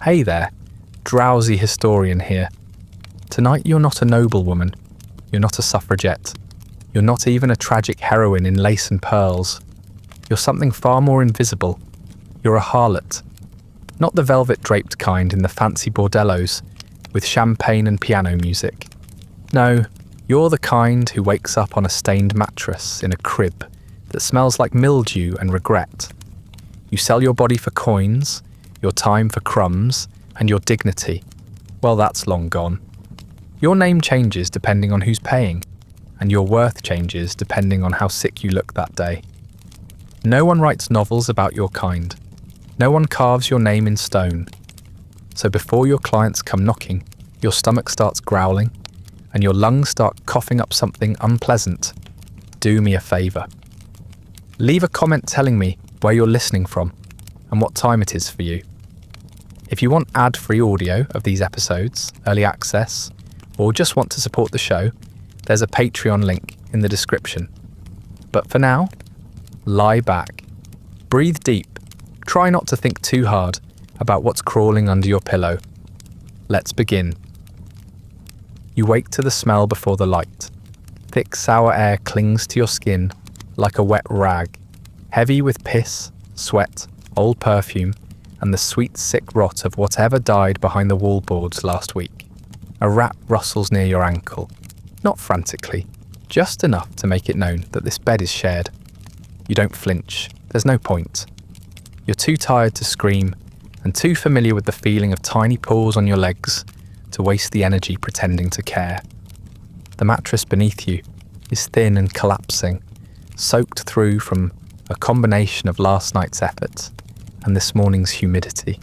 Hey there, Drowsy Historian here. Tonight you're not a noblewoman, you're not a suffragette, you're not even a tragic heroine in lace and pearls. You're something far more invisible. You're a harlot. Not the velvet-draped kind in the fancy bordellos, with champagne and piano music. No, you're the kind who wakes up on a stained mattress in a crib that smells like mildew and regret. You sell your body for coins, your time for crumbs, and your dignity. Well, that's long gone. Your name changes depending on who's paying, and your worth changes depending on how sick you look that day. No one writes novels about your kind. No one carves your name in stone. So before your clients come knocking, your stomach starts growling, and your lungs start coughing up something unpleasant. Do me a favour. Leave a comment telling me where you're listening from and what time it is for you. If you want ad-free audio of these episodes, early access, or just want to support the show, there's a Patreon link in the description. But for now, lie back, breathe deep, try not to think too hard about what's crawling under your pillow. Let's begin. You wake to the smell before the light. Thick, sour air clings to your skin like a wet rag, heavy with piss, sweat, old perfume, and the sweet, sick rot of whatever died behind the wallboards last week. A rat rustles near your ankle, not frantically, just enough to make it known that this bed is shared. You don't flinch, there's no point. You're too tired to scream, and too familiar with the feeling of tiny paws on your legs to waste the energy pretending to care. The mattress beneath you is thin and collapsing, soaked through from a combination of last night's effort and this morning's humidity.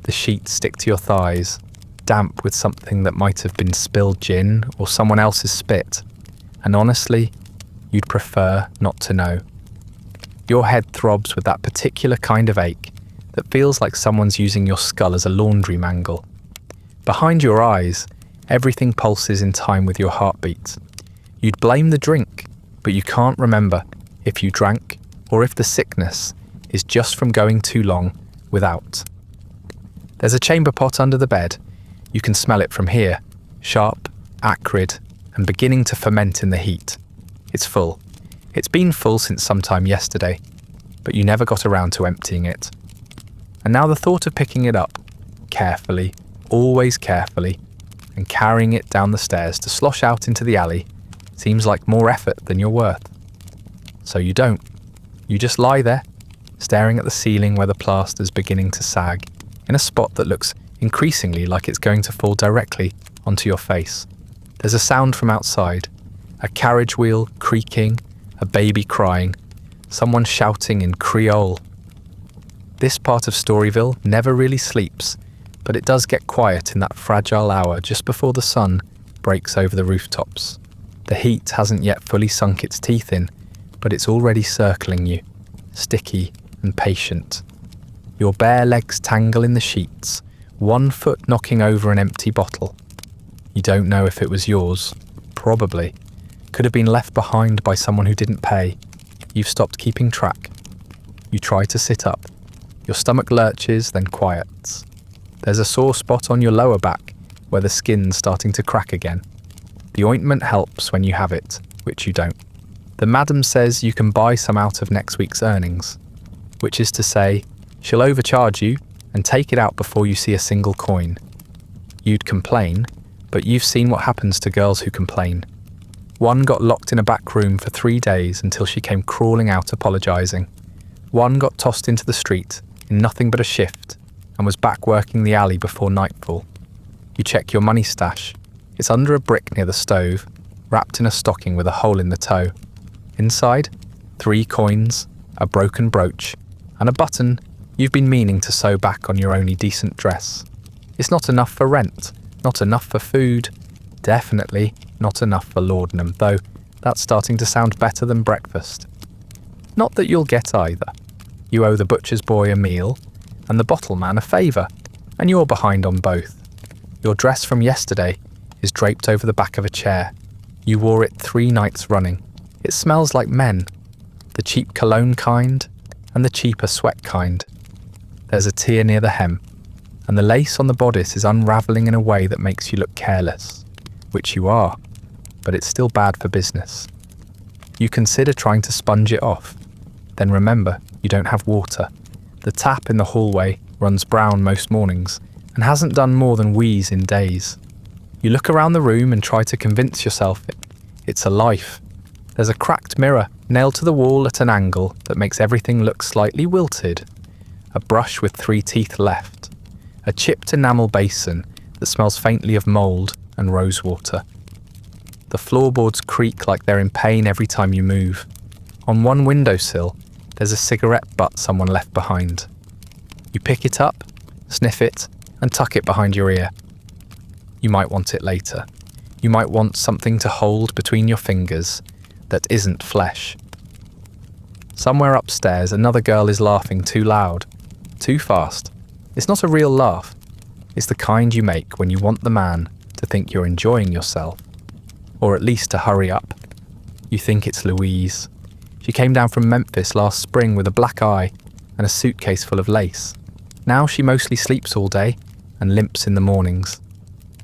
The sheets stick to your thighs, damp with something that might have been spilled gin or someone else's spit, and honestly, you'd prefer not to know. Your head throbs with that particular kind of ache that feels like someone's using your skull as a laundry mangle. Behind your eyes, everything pulses in time with your heartbeat. You'd blame the drink, but you can't remember if you drank or if the sickness is just from going too long without. There's a chamber pot under the bed. You can smell it from here, sharp, acrid, and beginning to ferment in the heat. It's full. It's been full since sometime yesterday, but you never got around to emptying it. And now the thought of picking it up, carefully, always carefully, and carrying it down the stairs to slosh out into the alley seems like more effort than you're worth. So you don't. You just lie there, staring at the ceiling where the plaster's beginning to sag, in a spot that looks increasingly like it's going to fall directly onto your face. There's a sound from outside, a carriage wheel creaking, a baby crying, someone shouting in Creole. This part of Storyville never really sleeps, but it does get quiet in that fragile hour just before the sun breaks over the rooftops. The heat hasn't yet fully sunk its teeth in, but it's already circling you, sticky and patient. Your bare legs tangle in the sheets, one foot knocking over an empty bottle. You don't know if it was yours. Probably. Could have been left behind by someone who didn't pay. You've stopped keeping track. You try to sit up. Your stomach lurches, then quiets. There's a sore spot on your lower back where the skin's starting to crack again. The ointment helps when you have it, which you don't. The madam says you can buy some out of next week's earnings, which is to say, she'll overcharge you and take it out before you see a single coin. You'd complain, but you've seen what happens to girls who complain. One got locked in a back room for 3 days until she came crawling out apologising. One got tossed into the street in nothing but a shift and was back working the alley before nightfall. You check your money stash. It's under a brick near the stove, wrapped in a stocking with a hole in the toe. Inside, 3 coins, a broken brooch, and a button you've been meaning to sew back on your only decent dress. It's not enough for rent, not enough for food, definitely not enough for laudanum, though that's starting to sound better than breakfast. Not that you'll get either. You owe the butcher's boy a meal, and the bottle man a favour, and you're behind on both. Your dress from yesterday is draped over the back of a chair. You wore it 3 nights running. It smells like men, the cheap cologne kind and the cheaper sweat kind. There's a tear near the hem. and the lace on the bodice is unravelling in a way that makes you look careless, which you are, but it's still bad for business. You consider trying to sponge it off, then remember you don't have water. The tap in the hallway runs brown most mornings and hasn't done more than wheeze in days. You look around the room and try to convince yourself it's a life. There's a cracked mirror nailed to the wall at an angle that makes everything look slightly wilted. A brush with 3 teeth left. A chipped enamel basin that smells faintly of mould and rosewater. The floorboards creak like they're in pain every time you move. On one windowsill, there's a cigarette butt someone left behind. You pick it up, sniff it, and tuck it behind your ear. You might want it later. You might want something to hold between your fingers that isn't flesh. Somewhere upstairs, another girl is laughing too loud, too fast. It's not a real laugh. It's the kind you make when you want the man to think you're enjoying yourself, or at least to hurry up. You think it's Louise. She came down from Memphis last spring with a black eye and a suitcase full of lace. Now she mostly sleeps all day and limps in the mornings.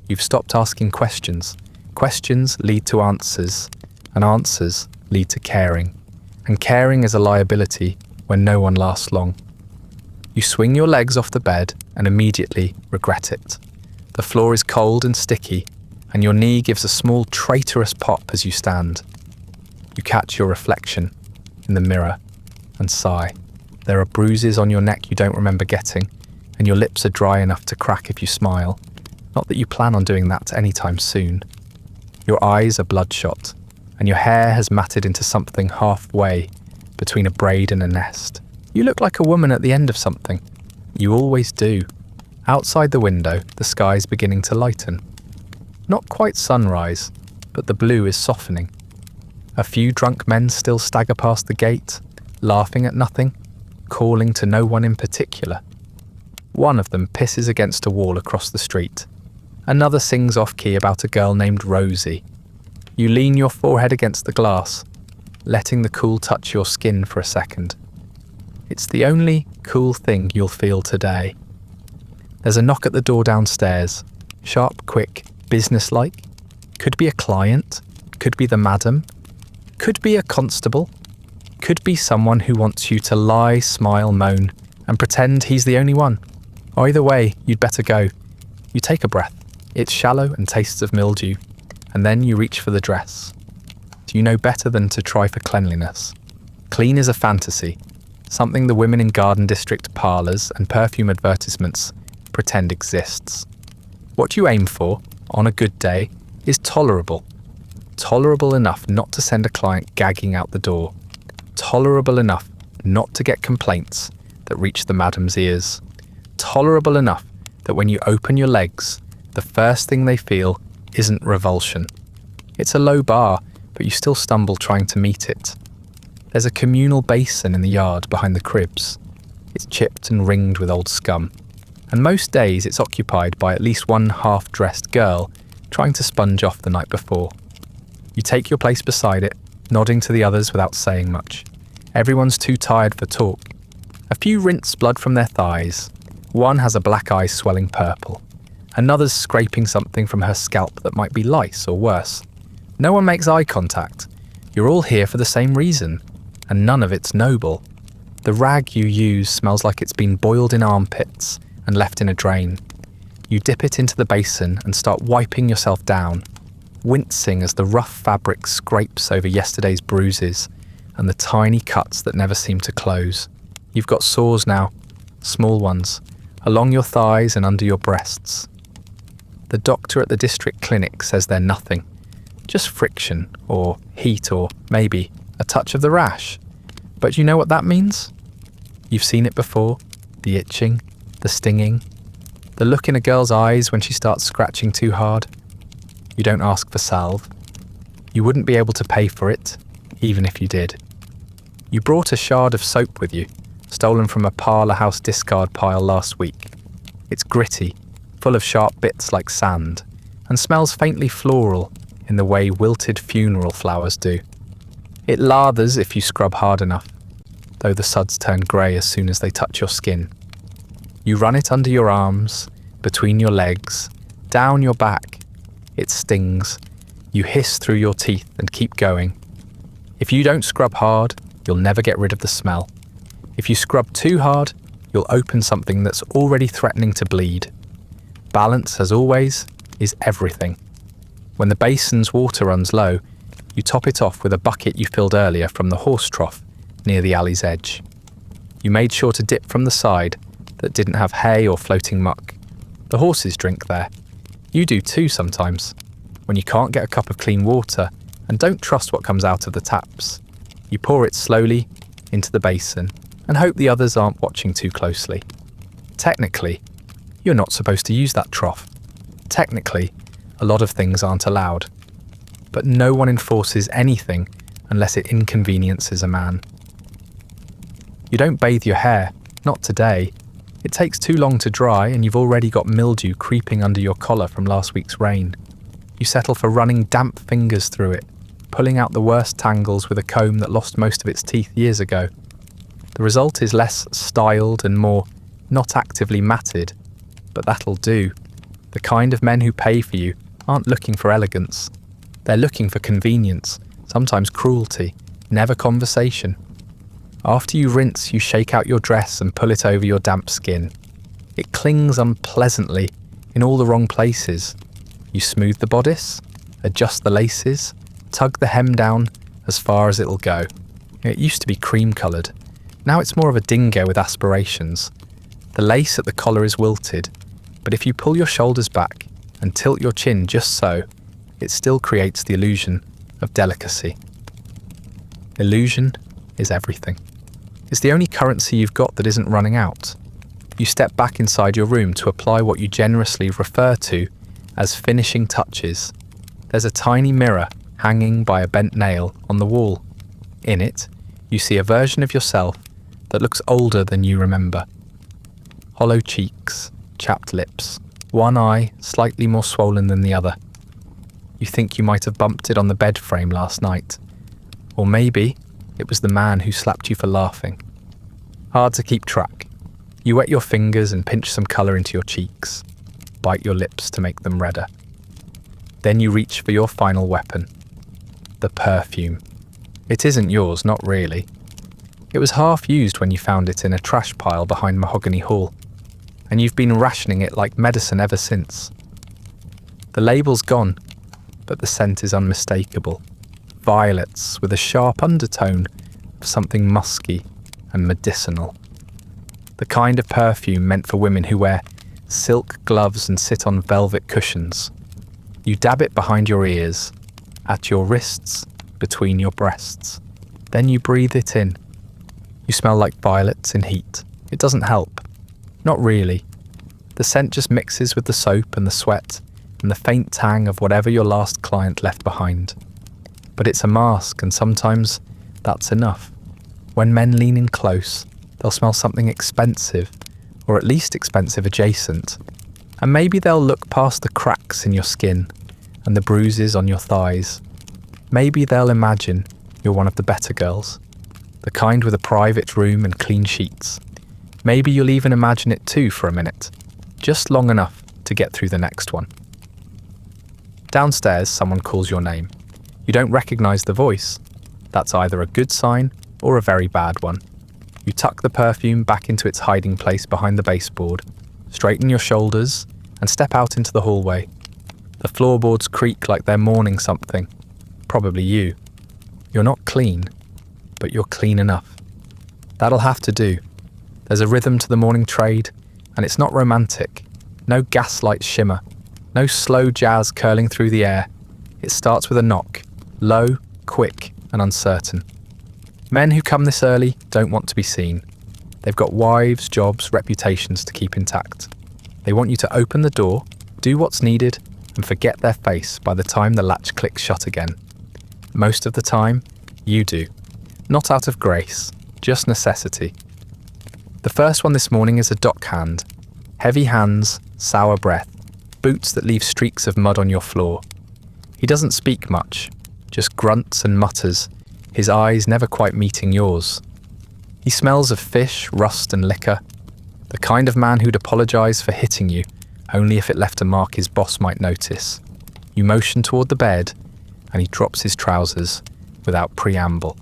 You've stopped asking questions. Questions lead to answers, and answers lead to caring. And caring is a liability when no one lasts long. You swing your legs off the bed and immediately regret it. The floor is cold and sticky, and your knee gives a small traitorous pop as you stand. You catch your reflection in the mirror and sigh. There are bruises on your neck you don't remember getting, and your lips are dry enough to crack if you smile. Not that you plan on doing that anytime soon. Your eyes are bloodshot, and your hair has matted into something halfway between a braid and a nest. You look like a woman at the end of something. You always do. Outside the window, the sky's beginning to lighten. Not quite sunrise, but the blue is softening. A few drunk men still stagger past the gate, laughing at nothing, calling to no one in particular. One of them pisses against a wall across the street. Another sings off-key about a girl named Rosie. You lean your forehead against the glass, letting the cool touch your skin for a second. It's the only cool thing you'll feel today. There's a knock at the door downstairs. Sharp, quick, businesslike. Could be a client. Could be the madam. Could be a constable. Could be someone who wants you to lie, smile, moan, and pretend he's the only one. Either way, you'd better go. You take a breath. It's shallow and tastes of mildew, and then you reach for the dress. Do you know better than to try for cleanliness? Clean is a fantasy, something the women in Garden District parlours and perfume advertisements pretend exists. What you aim for, on a good day, is tolerable. Tolerable enough not to send a client gagging out the door. Tolerable enough not to get complaints that reach the madam's ears. Tolerable enough that when you open your legs, the first thing they feel isn't revulsion. It's a low bar, but you still stumble trying to meet it. There's a communal basin in the yard behind the cribs. It's chipped and ringed with old scum, and most days it's occupied by at least one half-dressed girl trying to sponge off the night before. You take your place beside it, nodding to the others without saying much. Everyone's too tired for talk. A few rinse blood from their thighs. One has a black eye swelling purple. Another's scraping something from her scalp that might be lice or worse. No one makes eye contact. You're all here for the same reason, and none of it's noble. The rag you use smells like it's been boiled in armpits and left in a drain. You dip it into the basin and start wiping yourself down, wincing as the rough fabric scrapes over yesterday's bruises and the tiny cuts that never seem to close. You've got sores now, small ones, along your thighs and under your breasts. The doctor at the district clinic says they're nothing, just friction or heat or maybe a touch of the rash. But you know what that means? You've seen it before, the itching, the stinging, the look in a girl's eyes when she starts scratching too hard. You don't ask for salve. You wouldn't be able to pay for it, even if you did. You brought a shard of soap with you, stolen from a parlour house discard pile last week. It's gritty, full of sharp bits like sand, and smells faintly floral in the way wilted funeral flowers do. It lathers if you scrub hard enough, though the suds turn grey as soon as they touch your skin. You run it under your arms between your legs, down your back. It stings. You hiss through your teeth and keep going. If you don't scrub hard, you'll never get rid of the smell. If you scrub too hard, you'll open something that's already threatening to bleed. Balance, as always, is everything. When the basin's water runs low, you top it off with a bucket you filled earlier from the horse trough near the alley's edge. You made sure to dip from the side that didn't have hay or floating muck. The horses drink there. You do too sometimes, when you can't get a cup of clean water and don't trust what comes out of the taps. You pour it slowly into the basin and hope the others aren't watching too closely. Technically, you're not supposed to use that trough. Technically, a lot of things aren't allowed. But no one enforces anything unless it inconveniences a man. You don't bathe your hair, not today. It takes too long to dry and you've already got mildew creeping under your collar from last week's rain. You settle for running damp fingers through it, pulling out the worst tangles with a comb that lost most of its teeth years ago. The result is less styled and more not actively matted, but that'll do. The kind of men who pay for you aren't looking for elegance. They're looking for convenience, sometimes cruelty, never conversation. After you rinse, you shake out your dress and pull it over your damp skin. It clings unpleasantly in all the wrong places. You smooth the bodice, adjust the laces, tug the hem down as far as it'll go. It used to be cream-coloured. Now it's more of a dingo with aspirations. The lace at the collar is wilted, but if you pull your shoulders back and tilt your chin just so, it still creates the illusion of delicacy. Illusion is everything. It's the only currency you've got that isn't running out. You step back inside your room to apply what you generously refer to as finishing touches. There's a tiny mirror hanging by a bent nail on the wall. In it, you see a version of yourself that looks older than you remember. Hollow cheeks, chapped lips, one eye slightly more swollen than the other. You think you might have bumped it on the bed frame last night. Or maybe it was the man who slapped you for laughing. Hard to keep track. You wet your fingers and pinch some colour into your cheeks. Bite your lips to make them redder. Then you reach for your final weapon. The perfume. It isn't yours, not really. It was half used when you found it in a trash pile behind Mahogany Hall, and you've been rationing it like medicine ever since. The label's gone, but the scent is unmistakable. Violets with a sharp undertone of something musky and medicinal. The kind of perfume meant for women who wear silk gloves and sit on velvet cushions. You dab it behind your ears, at your wrists, between your breasts. Then you breathe it in. You smell like violets in heat. It doesn't help. Not really. The scent just mixes with the soap and the sweat and the faint tang of whatever your last client left behind. But it's a mask, and sometimes that's enough. When men lean in close, they'll smell something expensive, or at least expensive adjacent. And maybe they'll look past the cracks in your skin and the bruises on your thighs. Maybe they'll imagine you're one of the better girls, the kind with a private room and clean sheets. Maybe you'll even imagine it too for a minute, just long enough to get through the next one. Downstairs, someone calls your name. You don't recognise the voice. That's either a good sign or a very bad one. You tuck the perfume back into its hiding place behind the baseboard, straighten your shoulders, and step out into the hallway. The floorboards creak like they're mourning something. Probably you. You're not clean, but you're clean enough. That'll have to do. There's a rhythm to the morning trade, and it's not romantic. No gaslight shimmer. No slow jazz curling through the air. It starts with a knock, low, quick, and uncertain. Men who come this early don't want to be seen. They've got wives, jobs, reputations to keep intact. They want you to open the door, do what's needed, and forget their face by the time the latch clicks shut again. Most of the time, you do. Not out of grace, just necessity. The first one this morning is a dockhand. Heavy hands, sour breath, boots that leave streaks of mud on your floor. He doesn't speak much, just grunts and mutters, his eyes never quite meeting yours. He smells of fish, rust and liquor, the kind of man who'd apologise for hitting you only if it left a mark his boss might notice. You motion toward the bed, and he drops his trousers without preamble.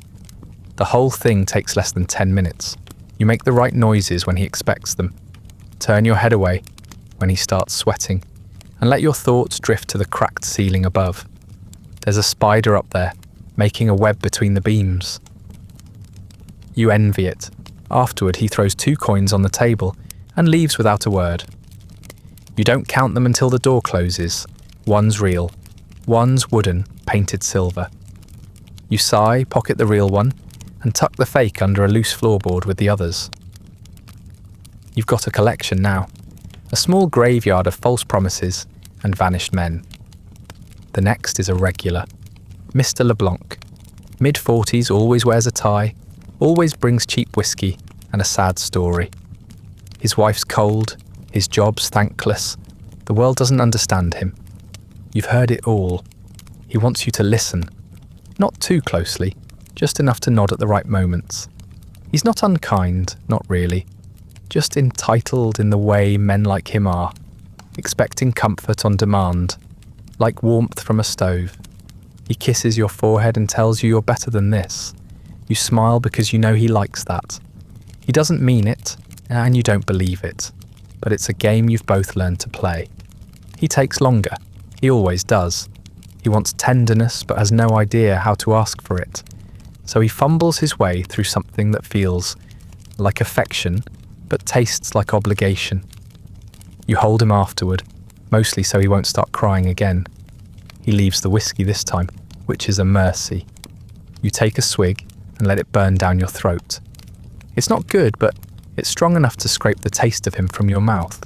The whole thing takes less than 10 minutes. You make the right noises when he expects them. Turn your head away when he starts sweating, and let your thoughts drift to the cracked ceiling above. There's a spider up there, making a web between the beams. You envy it. Afterward, he throws 2 coins on the table and leaves without a word. You don't count them until the door closes. One's real, one's wooden, painted silver. You sigh, pocket the real one, and tuck the fake under a loose floorboard with the others. You've got a collection now. A small graveyard of false promises and vanished men. The next is a regular. Mr. LeBlanc. Mid-40s, always wears a tie, always brings cheap whiskey and a sad story. His wife's cold, his job's thankless. The world doesn't understand him. You've heard it all. He wants you to listen. Not too closely, just enough to nod at the right moments. He's not unkind, not really. Just entitled in the way men like him are, expecting comfort on demand, like warmth from a stove. He kisses your forehead and tells you you're better than this. You smile because you know he likes that. He doesn't mean it, and you don't believe it, but it's a game you've both learned to play. He takes longer. He always does. He wants tenderness but has no idea how to ask for it. So he fumbles his way through something that feels like affection but tastes like obligation. You hold him afterward, mostly so he won't start crying again. He leaves the whiskey this time, which is a mercy. You take a swig and let it burn down your throat. It's not good, but it's strong enough to scrape the taste of him from your mouth.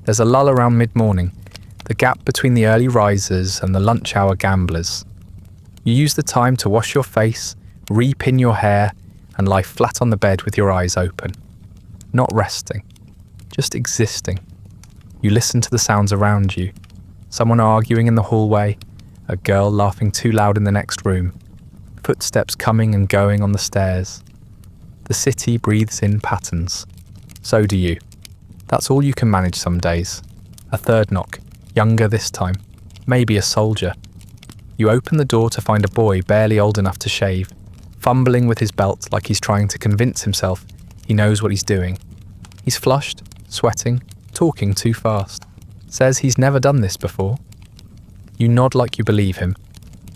There's a lull around mid-morning, the gap between the early risers and the lunch hour gamblers. You use the time to wash your face, re-pin your hair, and lie flat on the bed with your eyes open. Not resting, just existing. You listen to the sounds around you. Someone arguing in the hallway, a girl laughing too loud in the next room, footsteps coming and going on the stairs. The city breathes in patterns. So do you. That's all you can manage some days. A third knock, younger this time, maybe a soldier. You open the door to find a boy barely old enough to shave, fumbling with his belt like he's trying to convince himself he knows what he's doing. He's flushed, sweating, talking too fast. Says he's never done this before. You nod like you believe him,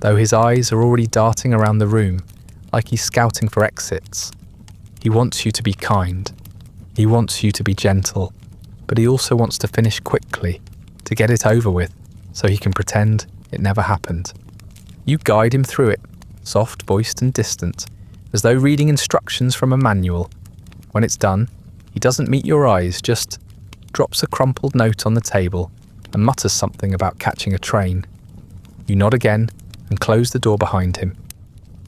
though his eyes are already darting around the room like he's scouting for exits. He wants you to be kind. He wants you to be gentle, but he also wants to finish quickly, to get it over with, so he can pretend it never happened. You guide him through it, soft-voiced and distant, as though reading instructions from a manual. When it's done, he doesn't meet your eyes, just drops a crumpled note on the table and mutters something about catching a train. You nod again and close the door behind him.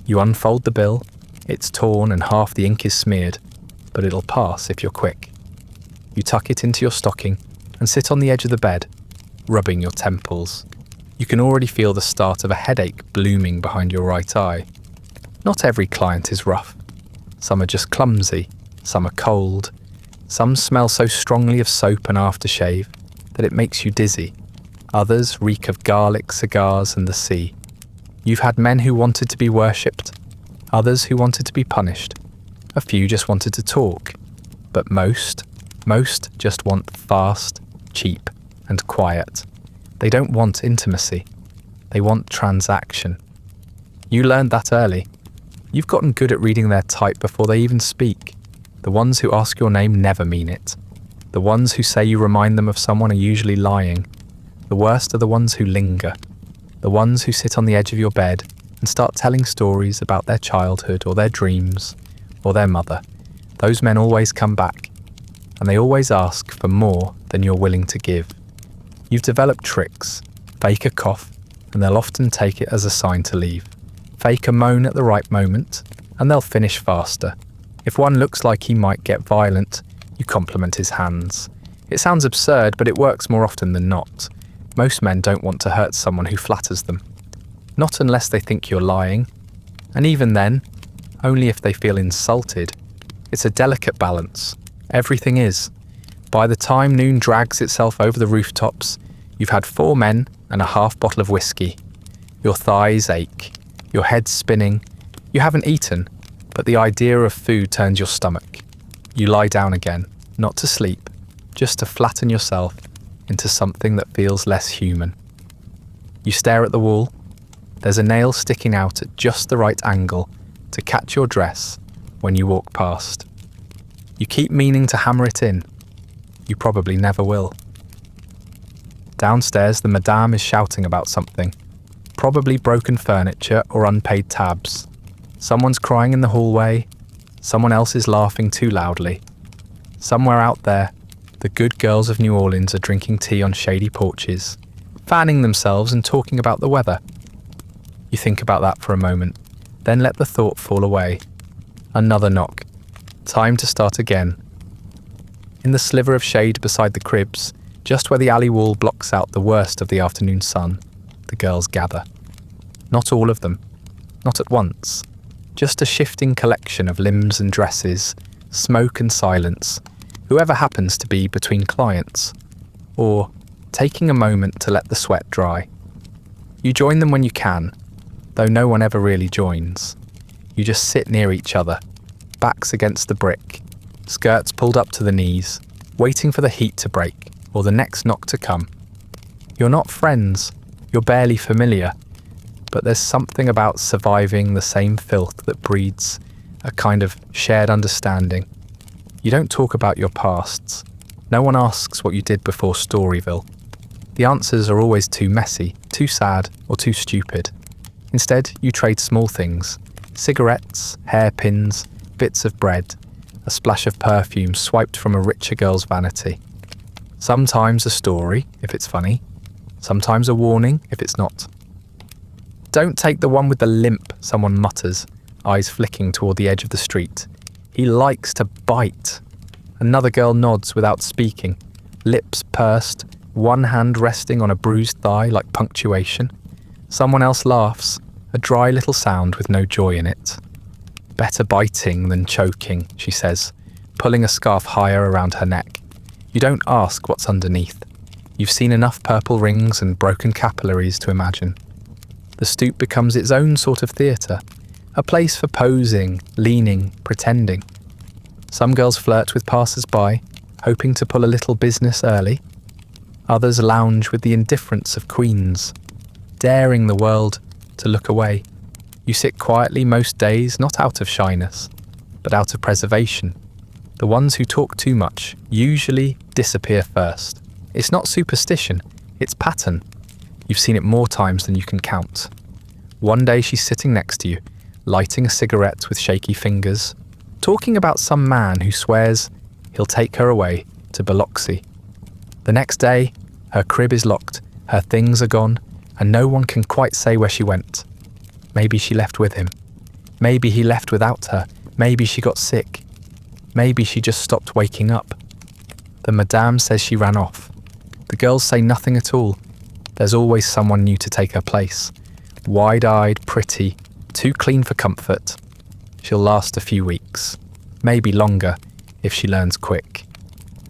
You unfold the bill. It's torn and half the ink is smeared, but it'll pass if you're quick. You tuck it into your stocking and sit on the edge of the bed, rubbing your temples. You can already feel the start of a headache blooming behind your right eye. Not every client is rough. Some are just clumsy, some are cold, some smell so strongly of soap and aftershave that it makes you dizzy. Others reek of garlic, cigars, and the sea. You've had men who wanted to be worshipped, others who wanted to be punished. A few just wanted to talk, but most just want fast, cheap, and quiet. They don't want intimacy. They want transaction. You learned that early. You've gotten good at reading their type before they even speak. The ones who ask your name never mean it. The ones who say you remind them of someone are usually lying. The worst are the ones who linger. The ones who sit on the edge of your bed and start telling stories about their childhood or their dreams or their mother. Those men always come back, and they always ask for more than you're willing to give. You've developed tricks. Fake a cough, and they'll often take it as a sign to leave. Fake a moan at the right moment, and they'll finish faster. If one looks like he might get violent, you compliment his hands. It sounds absurd, but it works more often than not. Most men don't want to hurt someone who flatters them. Not unless they think you're lying. And even then, only if they feel insulted. It's a delicate balance. Everything is. By the time noon drags itself over the rooftops, you've had 4 men and a half bottle of whiskey. Your thighs ache, your head's spinning. You haven't eaten, but the idea of food turns your stomach. You lie down again, not to sleep, just to flatten yourself into something that feels less human. You stare at the wall. There's a nail sticking out at just the right angle to catch your dress when you walk past. You keep meaning to hammer it in. You probably never will. Downstairs, the madame is shouting about something. Probably broken furniture or unpaid tabs. Someone's crying in the hallway. Someone else is laughing too loudly. Somewhere out there, the good girls of New Orleans are drinking tea on shady porches, fanning themselves and talking about the weather. You think about that for a moment, then let the thought fall away. Another knock. Time to start again. In the sliver of shade beside the cribs, just where the alley wall blocks out the worst of the afternoon sun, the girls gather. Not all of them. Not at once. Just a shifting collection of limbs and dresses, smoke and silence, whoever happens to be between clients, or taking a moment to let the sweat dry. You join them when you can, though no one ever really joins. You just sit near each other, backs against the brick, skirts pulled up to the knees, waiting for the heat to break or the next knock to come. You're not friends, you're barely familiar, but there's something about surviving the same filth that breeds a kind of shared understanding. You don't talk about your pasts. No one asks what you did before Storyville. The answers are always too messy, too sad, or too stupid. Instead, you trade small things. Cigarettes, hairpins, bits of bread, a splash of perfume swiped from a richer girl's vanity. Sometimes a story, if it's funny. Sometimes a warning, if it's not. Don't take the one with the limp, someone mutters, eyes flicking toward the edge of the street. He likes to bite. Another girl nods without speaking, lips pursed, one hand resting on a bruised thigh like punctuation. Someone else laughs, a dry little sound with no joy in it. Better biting than choking, she says, pulling a scarf higher around her neck. You don't ask what's underneath. You've seen enough purple rings and broken capillaries to imagine. The stoop becomes its own sort of theatre, a place for posing, leaning, pretending. Some girls flirt with passers-by, hoping to pull a little business early. Others lounge with the indifference of queens, daring the world to look away. You sit quietly most days, not out of shyness, but out of preservation. The ones who talk too much usually disappear first. It's not superstition, it's pattern. You've seen it more times than you can count. One day she's sitting next to you, lighting a cigarette with shaky fingers, talking about some man who swears he'll take her away to Biloxi. The next day, her crib is locked, her things are gone, and no one can quite say where she went. Maybe she left with him. Maybe he left without her. Maybe she got sick. Maybe she just stopped waking up. The madame says she ran off. The girls say nothing at all. There's always someone new to take her place. Wide-eyed, pretty, too clean for comfort. She'll last a few weeks. Maybe longer, if she learns quick.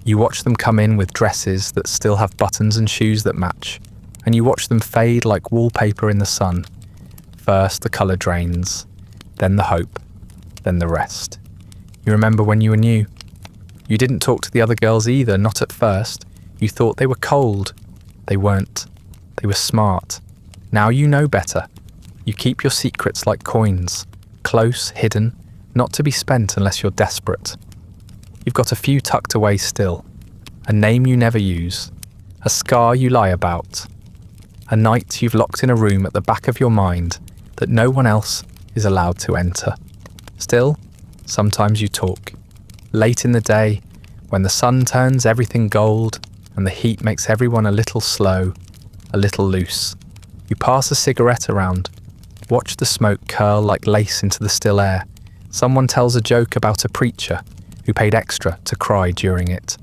You watch them come in with dresses that still have buttons and shoes that match, and you watch them fade like wallpaper in the sun. First the colour drains, then the hope, then the rest. You remember when you were new. You didn't talk to the other girls either, not at first. You thought they were cold. They weren't. They were smart. Now you know better. You keep your secrets like coins, close, hidden, not to be spent unless you're desperate. You've got a few tucked away still. A name you never use. A scar you lie about. A night you've locked in a room at the back of your mind that no one else is allowed to enter. Still, sometimes you talk. Late in the day, when the sun turns everything gold and the heat makes everyone a little slow, a little loose. You pass a cigarette around, watch the smoke curl like lace into the still air. Someone tells a joke about a preacher who paid extra to cry during it.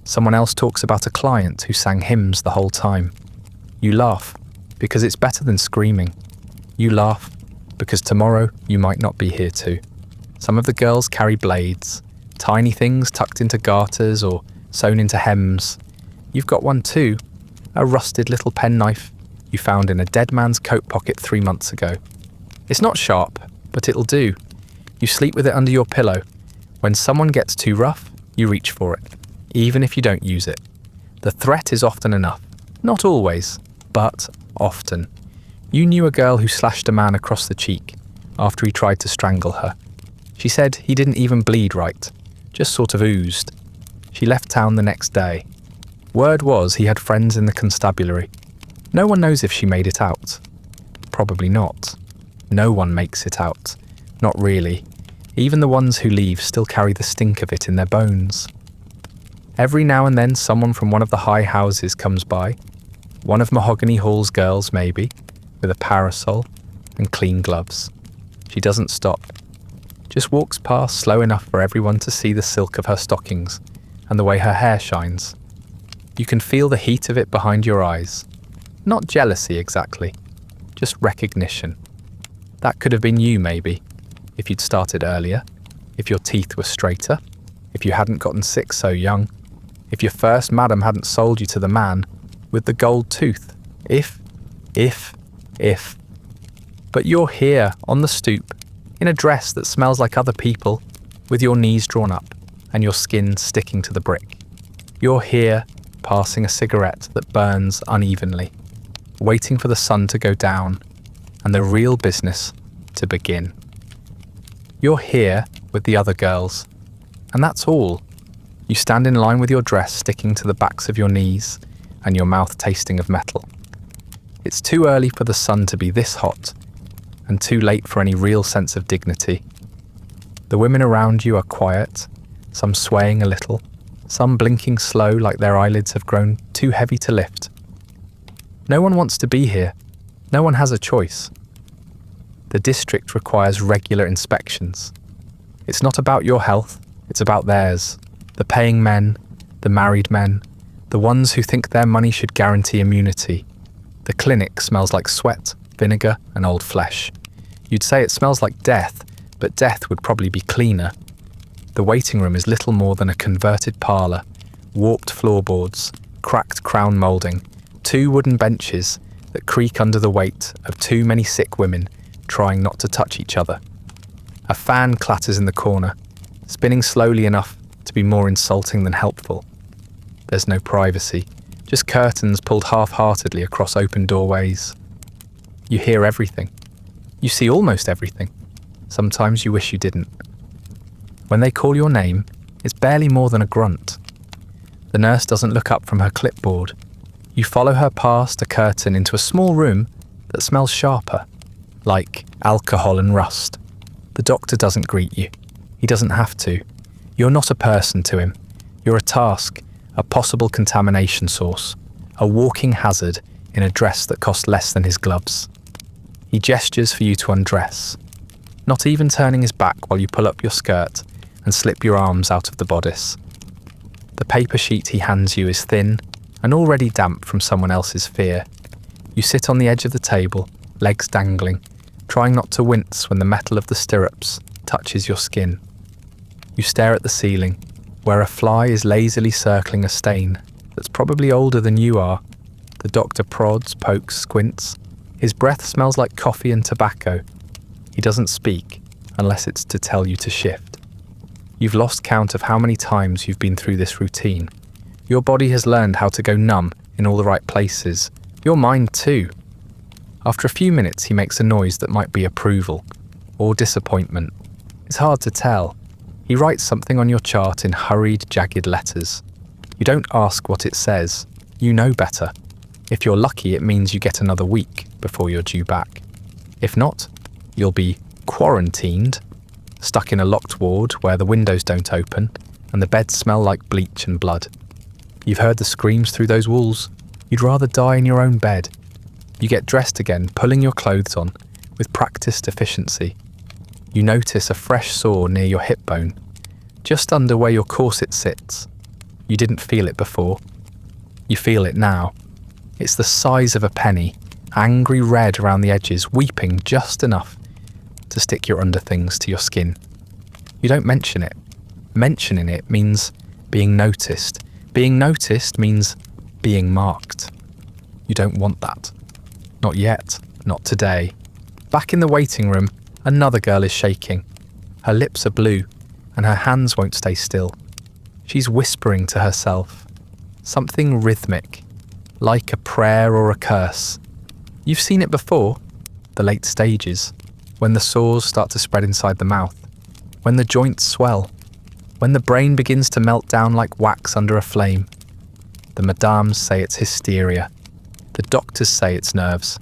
Someone else talks about a client who sang hymns the whole time. You laugh, because it's better than screaming. You laugh, because tomorrow you might not be here too. Some of the girls carry blades, tiny things tucked into garters or sewn into hems. You've got one too, a rusted little penknife you found in a dead man's coat pocket 3 months ago. It's not sharp, but it'll do. You sleep with it under your pillow. When someone gets too rough, you reach for it, even if you don't use it. The threat is often enough. Not always, but often. You knew a girl who slashed a man across the cheek after he tried to strangle her. She said he didn't even bleed right, just sort of oozed. She left town the next day. Word was he had friends in the constabulary. No one knows if she made it out. Probably not. No one makes it out. Not really. Even the ones who leave still carry the stink of it in their bones. Every now and then someone from one of the high houses comes by. One of Mahogany Hall's girls, maybe, with a parasol and clean gloves. She doesn't stop. Just walks past slow enough for everyone to see the silk of her stockings and the way her hair shines. You can feel the heat of it behind your eyes. Not jealousy exactly, just recognition. That could have been you maybe, if you'd started earlier, if your teeth were straighter, if you hadn't gotten sick so young, if your first madam hadn't sold you to the man with the gold tooth. If. But you're here, on the stoop, in a dress that smells like other people, with your knees drawn up and your skin sticking to the brick. You're here, passing a cigarette that burns unevenly, waiting for the sun to go down and the real business to begin. You're here with the other girls, and that's all. You stand in line with your dress sticking to the backs of your knees and your mouth tasting of metal. It's too early for the sun to be this hot, and too late for any real sense of dignity. The women around you are quiet, some swaying a little, some blinking slow like their eyelids have grown too heavy to lift. No one wants to be here. No one has a choice. The district requires regular inspections. It's not about your health, it's about theirs. The paying men, the married men, the ones who think their money should guarantee immunity. The clinic smells like sweat, vinegar, and old flesh. You'd say it smells like death, but death would probably be cleaner. The waiting room is little more than a converted parlour, warped floorboards, cracked crown moulding, 2 wooden benches that creak under the weight of too many sick women trying not to touch each other. A fan clatters in the corner, spinning slowly enough to be more insulting than helpful. There's no privacy, just curtains pulled half-heartedly across open doorways. You hear everything. You see almost everything. Sometimes you wish you didn't. When they call your name, it's barely more than a grunt. The nurse doesn't look up from her clipboard. You follow her past a curtain into a small room that smells sharper, like alcohol and rust. The doctor doesn't greet you. He doesn't have to. You're not a person to him. You're a task, a possible contamination source, a walking hazard in a dress that cost less than his gloves. He gestures for you to undress, not even turning his back while you pull up your skirt and slip your arms out of the bodice. The paper sheet he hands you is thin and already damp from someone else's fear. You sit on the edge of the table, legs dangling, trying not to wince when the metal of the stirrups touches your skin. You stare at the ceiling, where a fly is lazily circling a stain that's probably older than you are. The doctor prods, pokes, squints. His breath smells like coffee and tobacco. He doesn't speak, unless it's to tell you to shift. You've lost count of how many times you've been through this routine. Your body has learned how to go numb in all the right places. Your mind too. After a few minutes he makes a noise that might be approval, or disappointment. It's hard to tell. He writes something on your chart in hurried, jagged letters. You don't ask what it says. You know better. If you're lucky, it means you get another week before you're due back. If not, you'll be quarantined, stuck in a locked ward where the windows don't open and the beds smell like bleach and blood. You've heard the screams through those walls. You'd rather die in your own bed. You get dressed again, pulling your clothes on with practiced efficiency. You notice a fresh sore near your hip bone, just under where your corset sits. You didn't feel it before. You feel it now. It's the size of a penny, angry red around the edges, weeping just enough to stick your underthings to your skin. You don't mention it. Mentioning it means being noticed, Being noticed means being marked. You don't want that. Not yet, not today. Back in the waiting room, another girl is shaking. Her lips are blue, and her hands won't stay still. She's whispering to herself. Something rhythmic, like a prayer or a curse. You've seen it before, the late stages, when the sores start to spread inside the mouth, when the joints swell, when the brain begins to melt down like wax under a flame. The madames say it's hysteria. The doctors say it's nerves.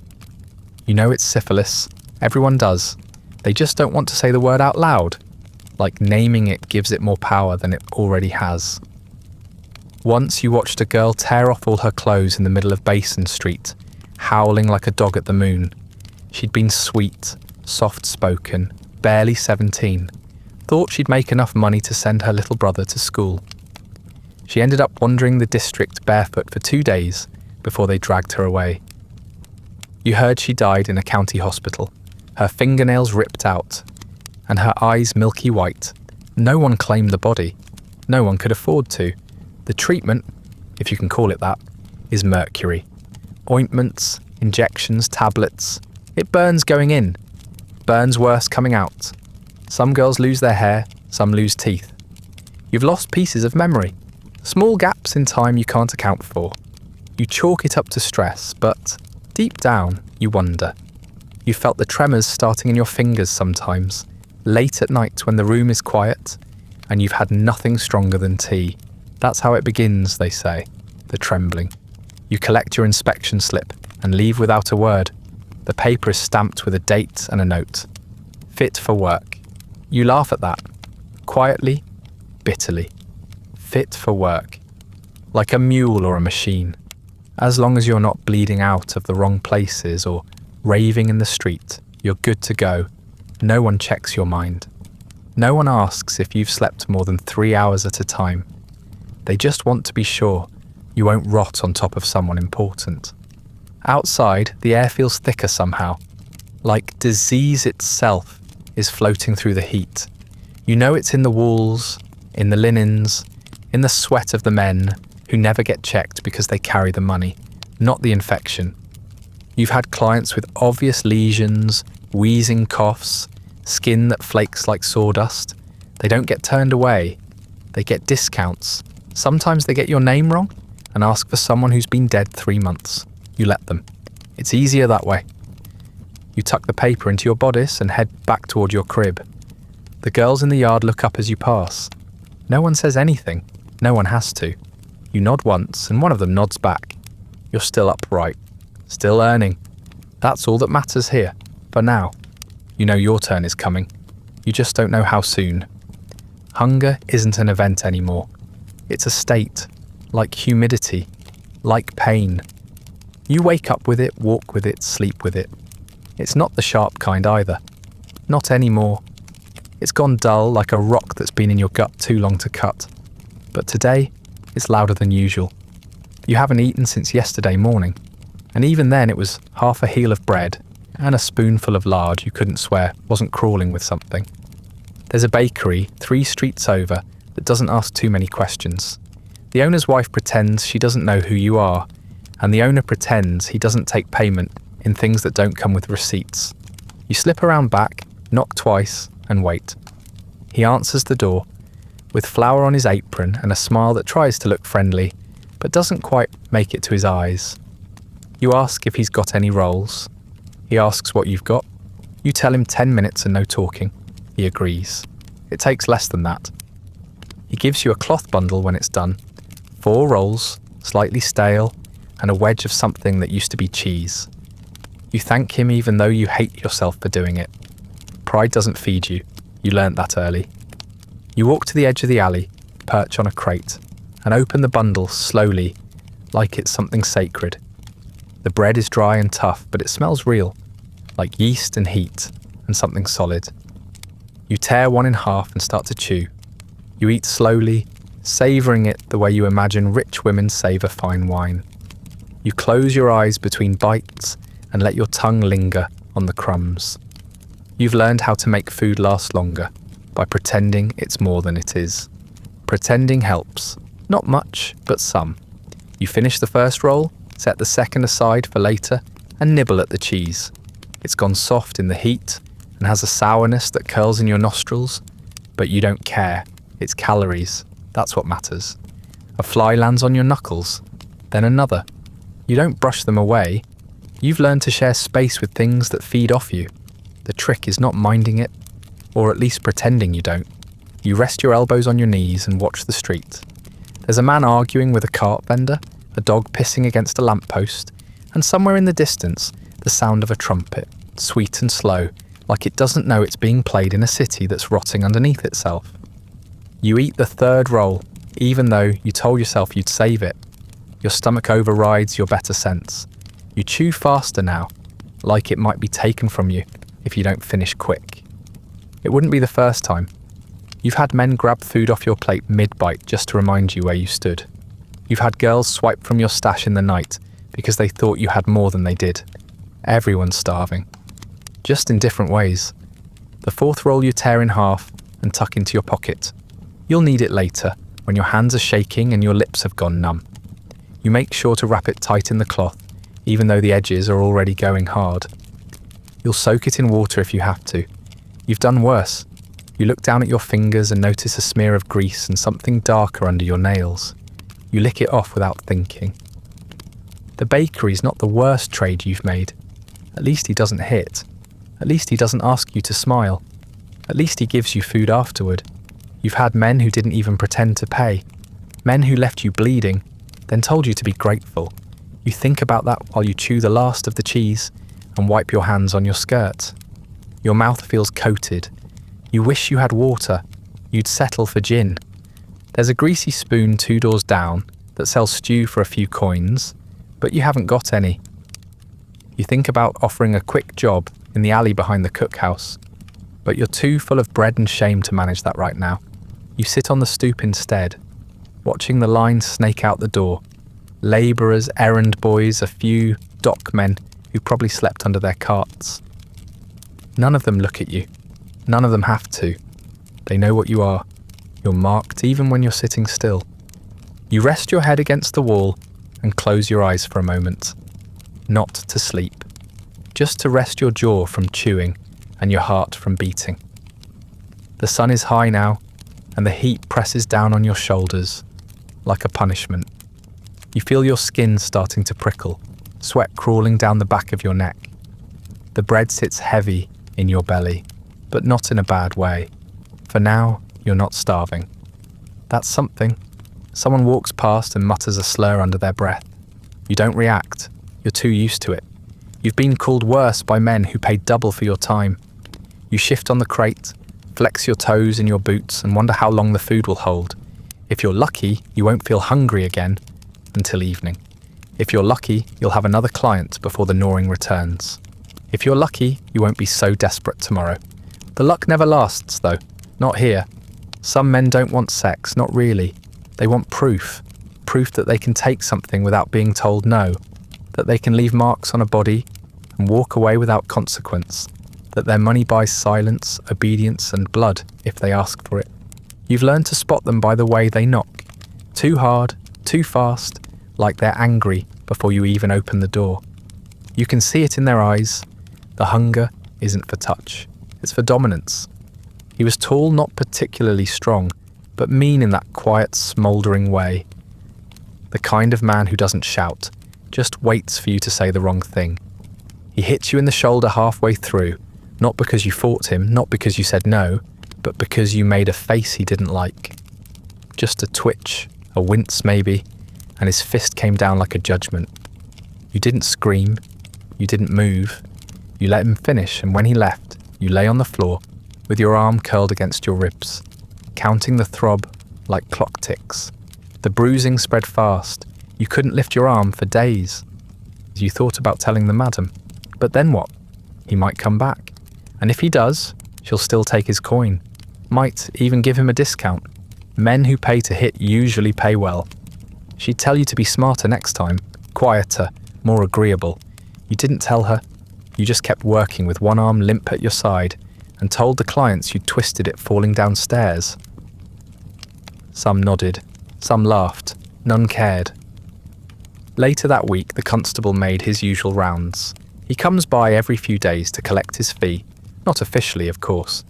You know it's syphilis. Everyone does. They just don't want to say the word out loud, like naming it gives it more power than it already has. Once you watched a girl tear off all her clothes in the middle of Basin Street, howling like a dog at the moon. She'd been sweet, soft-spoken, barely 17, thought she'd make enough money to send her little brother to school. She ended up wandering the district barefoot for 2 days before they dragged her away. You heard she died in a county hospital, her fingernails ripped out, and her eyes milky white. No one claimed the body. No one could afford to. The treatment, if you can call it that, is mercury. Ointments, injections, tablets. It burns going in. Burns worse coming out. Some girls lose their hair, some lose teeth. You've lost pieces of memory. Small gaps in time you can't account for. You chalk it up to stress, but deep down, you wonder. You felt the tremors starting in your fingers sometimes, late at night when the room is quiet, and you've had nothing stronger than tea. That's how it begins, they say, the trembling. You collect your inspection slip and leave without a word. The paper is stamped with a date and a note. Fit for work. You laugh at that, quietly, bitterly. Fit for work. Like a mule or a machine. As long as you're not bleeding out of the wrong places or raving in the street, you're good to go. No one checks your mind. No one asks if you've slept more than 3 hours at a time. They just want to be sure you won't rot on top of someone important. Outside, the air feels thicker somehow, like disease itself is floating through the heat. You know it's in the walls, in the linens, in the sweat of the men who never get checked because they carry the money, not the infection. You've had clients with obvious lesions, wheezing coughs, skin that flakes like sawdust. They don't get turned away. They get discounts. Sometimes they get your name wrong and ask for someone who's been dead 3 months. You let them. It's easier that way. You tuck the paper into your bodice and head back toward your crib. The girls in the yard look up as you pass. No one says anything. No one has to. You nod once and one of them nods back. You're still upright. Still earning. That's all that matters here. For now. You know your turn is coming. You just don't know how soon. Hunger isn't an event anymore. It's a state, like humidity, like pain. You wake up with it, walk with it, sleep with it. It's not the sharp kind either. Not anymore. It's gone dull like a rock that's been in your gut too long to cut. But today, it's louder than usual. You haven't eaten since yesterday morning, and even then it was half a heel of bread and a spoonful of lard you couldn't swear wasn't crawling with something. There's a bakery 3 streets over that doesn't ask too many questions. The owner's wife pretends she doesn't know who you are, and the owner pretends he doesn't take payment in things that don't come with receipts. You slip around back, knock twice, and wait. He answers the door, with flour on his apron and a smile that tries to look friendly, but doesn't quite make it to his eyes. You ask if he's got any rolls. He asks what you've got. You tell him 10 minutes and no talking. He agrees. It takes less than that. He gives you a cloth bundle when it's done. 4 rolls, slightly stale, and a wedge of something that used to be cheese. You thank him even though you hate yourself for doing it. Pride doesn't feed you. You learnt that early. You walk to the edge of the alley, perch on a crate, and open the bundle slowly, like it's something sacred. The bread is dry and tough, but it smells real, like yeast and heat, and something solid. You tear one in half and start to chew. You eat slowly, savouring it the way you imagine rich women savour fine wine. You close your eyes between bites and let your tongue linger on the crumbs. You've learned how to make food last longer by pretending it's more than it is. Pretending helps. Not much, but some. You finish the first roll, set the second aside for later, and nibble at the cheese. It's gone soft in the heat and has a sourness that curls in your nostrils, but you don't care. It's calories. That's what matters. A fly lands on your knuckles, then another. You don't brush them away. You've learned to share space with things that feed off you. The trick is not minding it, or at least pretending you don't. You rest your elbows on your knees and watch the street. There's a man arguing with a cart vendor, a dog pissing against a lamppost, and somewhere in the distance, the sound of a trumpet, sweet and slow, like it doesn't know it's being played in a city that's rotting underneath itself. You eat the third roll, even though you told yourself you'd save it. Your stomach overrides your better sense. You chew faster now, like it might be taken from you if you don't finish quick. It wouldn't be the first time. You've had men grab food off your plate mid-bite just to remind you where you stood. You've had girls swipe from your stash in the night because they thought you had more than they did. Everyone's starving. Just in different ways. The fourth roll you tear in half and tuck into your pocket. You'll need it later, when your hands are shaking and your lips have gone numb. You make sure to wrap it tight in the cloth, even though the edges are already going hard. You'll soak it in water if you have to. You've done worse. You look down at your fingers and notice a smear of grease and something darker under your nails. You lick it off without thinking. The bakery's not the worst trade you've made. At least he doesn't hit. At least he doesn't ask you to smile. At least he gives you food afterward. You've had men who didn't even pretend to pay. Men who left you bleeding, then told you to be grateful. You think about that while you chew the last of the cheese and wipe your hands on your skirt. Your mouth feels coated. You wish you had water. You'd settle for gin. There's a greasy spoon 2 doors down that sells stew for a few coins, but you haven't got any. You think about offering a quick job in the alley behind the cookhouse, but you're too full of bread and shame to manage that right now. You sit on the stoop instead, watching the line snake out the door. Labourers, errand boys, a few dockmen who probably slept under their carts. None of them look at you. None of them have to. They know what you are. You're marked even when you're sitting still. You rest your head against the wall and close your eyes for a moment. Not to sleep. Just to rest your jaw from chewing and your heart from beating. The sun is high now, and the heat presses down on your shoulders like a punishment. You feel your skin starting to prickle, sweat crawling down the back of your neck. The bread sits heavy in your belly, but not in a bad way. For now, you're not starving. That's something. Someone walks past and mutters a slur under their breath. You don't react. You're too used to it. You've been called worse by men who paid double for your time. You shift on the crate, flex your toes in your boots and wonder how long the food will hold. If you're lucky, you won't feel hungry again until evening. If you're lucky, you'll have another client before the gnawing returns. If you're lucky, you won't be so desperate tomorrow. The luck never lasts, though. Not here. Some men don't want sex, not really. They want proof. Proof that they can take something without being told no. That they can leave marks on a body and walk away without consequence. That their money buys silence, obedience, and blood if they ask for it. You've learned to spot them by the way they knock. Too hard, too fast, like they're angry before you even open the door. You can see it in their eyes. The hunger isn't for touch. It's for dominance. He was tall, not particularly strong, but mean in that quiet, smouldering way. The kind of man who doesn't shout, just waits for you to say the wrong thing. He hits you in the shoulder halfway through, not because you fought him, not because you said no, but because you made a face he didn't like. Just a twitch, a wince maybe, and his fist came down like a judgment. You didn't scream, you didn't move. You let him finish, and when he left, you lay on the floor with your arm curled against your ribs, counting the throb like clock ticks. The bruising spread fast. You couldn't lift your arm for days. You thought about telling the madam, but then what? He might come back, and if he does, she'll still take his coin. Might even give him a discount. Men who pay to hit usually pay well. She'd tell you to be smarter next time, quieter, more agreeable. You didn't tell her. You just kept working with one arm limp at your side and told the clients you'd twisted it falling downstairs. Some nodded. Some laughed, none cared. Later that week, the constable made his usual rounds. He comes by every few days to collect his fee, not officially, of course.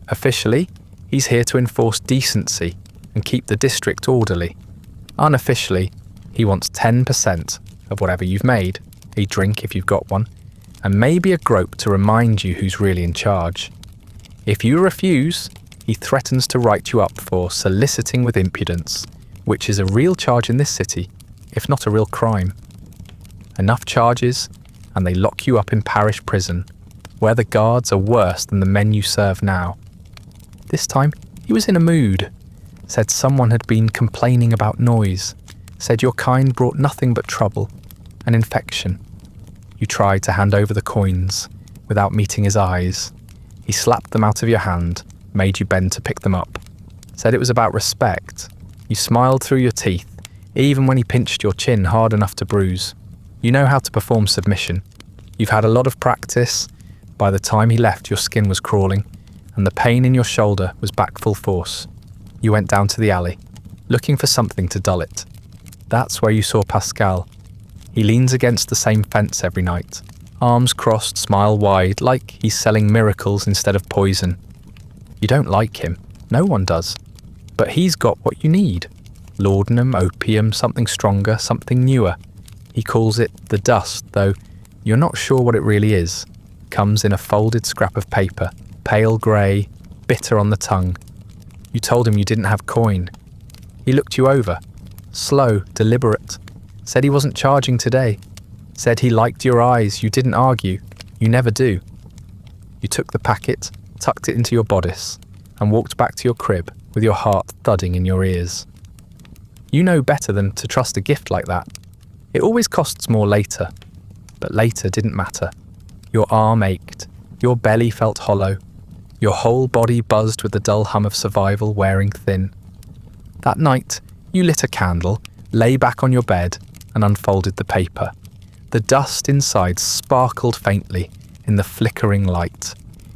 Officially, he's here to enforce decency and keep the district orderly. Unofficially, he wants 10% of whatever you've made, a drink if you've got one, and maybe a grope to remind you who's really in charge. If you refuse, he threatens to write you up for soliciting with impudence, which is a real charge in this city, if not a real crime. Enough charges, and they lock you up in parish prison, where the guards are worse than the men you serve now. This time, he was in a mood. Said someone had been complaining about noise. Said your kind brought nothing but trouble, an infection. You tried to hand over the coins, without meeting his eyes. He slapped them out of your hand, made you bend to pick them up. Said it was about respect. You smiled through your teeth, even when he pinched your chin hard enough to bruise. You know how to perform submission. You've had a lot of practice. By the time he left, your skin was crawling, and the pain in your shoulder was back full force. You went down to the alley, looking for something to dull it. That's where you saw Pascal. He leans against the same fence every night, arms crossed, smile wide, like he's selling miracles instead of poison. You don't like him. No one does. But he's got what you need. Laudanum, opium, something stronger, something newer. He calls it the dust, though you're not sure what it really is. Comes in a folded scrap of paper, pale grey, bitter on the tongue. You told him you didn't have coin. He looked you over. Slow, deliberate. Said he wasn't charging today. Said he liked your eyes. You didn't argue. You never do. You took the packet, tucked it into your bodice, and walked back to your crib with your heart thudding in your ears. You know better than to trust a gift like that. It always costs more later. But later didn't matter. Your arm ached. Your belly felt hollow. Your whole body buzzed with the dull hum of survival wearing thin. That night, you lit a candle, lay back on your bed, and unfolded the paper. The dust inside sparkled faintly in the flickering light.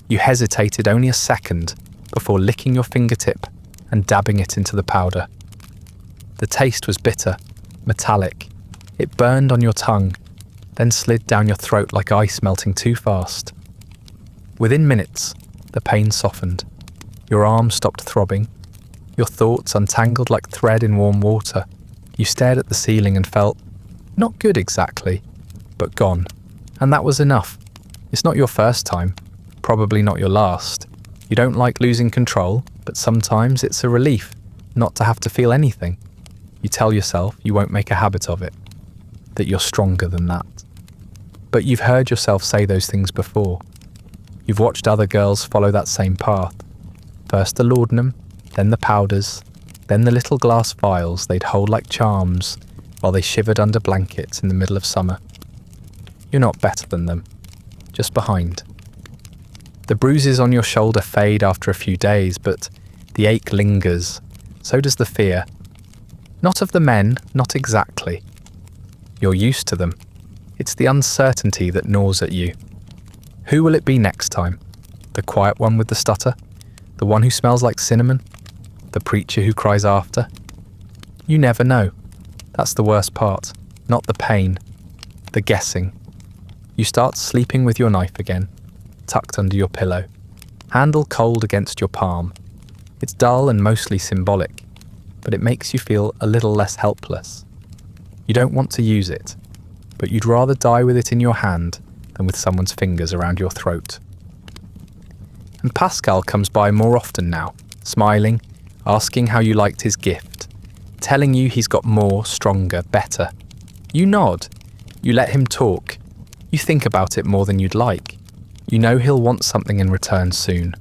You hesitated only a second before licking your fingertip and dabbing it into the powder. The taste was bitter, metallic. It burned on your tongue, then slid down your throat like ice melting too fast. Within minutes, the pain softened. Your arm stopped throbbing. Your thoughts untangled like thread in warm water. You stared at the ceiling and felt, not good exactly, but gone. And that was enough. It's not your first time, probably not your last. You don't like losing control, but sometimes it's a relief not to have to feel anything. You tell yourself you won't make a habit of it, that you're stronger than that. But you've heard yourself say those things before. You've watched other girls follow that same path. First the laudanum, then the powders, then the little glass vials they'd hold like charms while they shivered under blankets in the middle of summer. You're not better than them, just behind. The bruises on your shoulder fade after a few days, but the ache lingers. So does the fear. Not of the men, not exactly. You're used to them. It's the uncertainty that gnaws at you. Who will it be next time? The quiet one with the stutter? The one who smells like cinnamon? The preacher who cries after? You never know. That's the worst part. Not the pain. The guessing. You start sleeping with your knife again, tucked under your pillow, handle cold against your palm. It's dull and mostly symbolic, but it makes you feel a little less helpless. You don't want to use it, but you'd rather die with it in your hand than with someone's fingers around your throat. And Pascal comes by more often now, smiling, asking how you liked his gift, telling you he's got more, stronger, better. You nod. You let him talk. You think about it more than you'd like. You know he'll want something in return soon,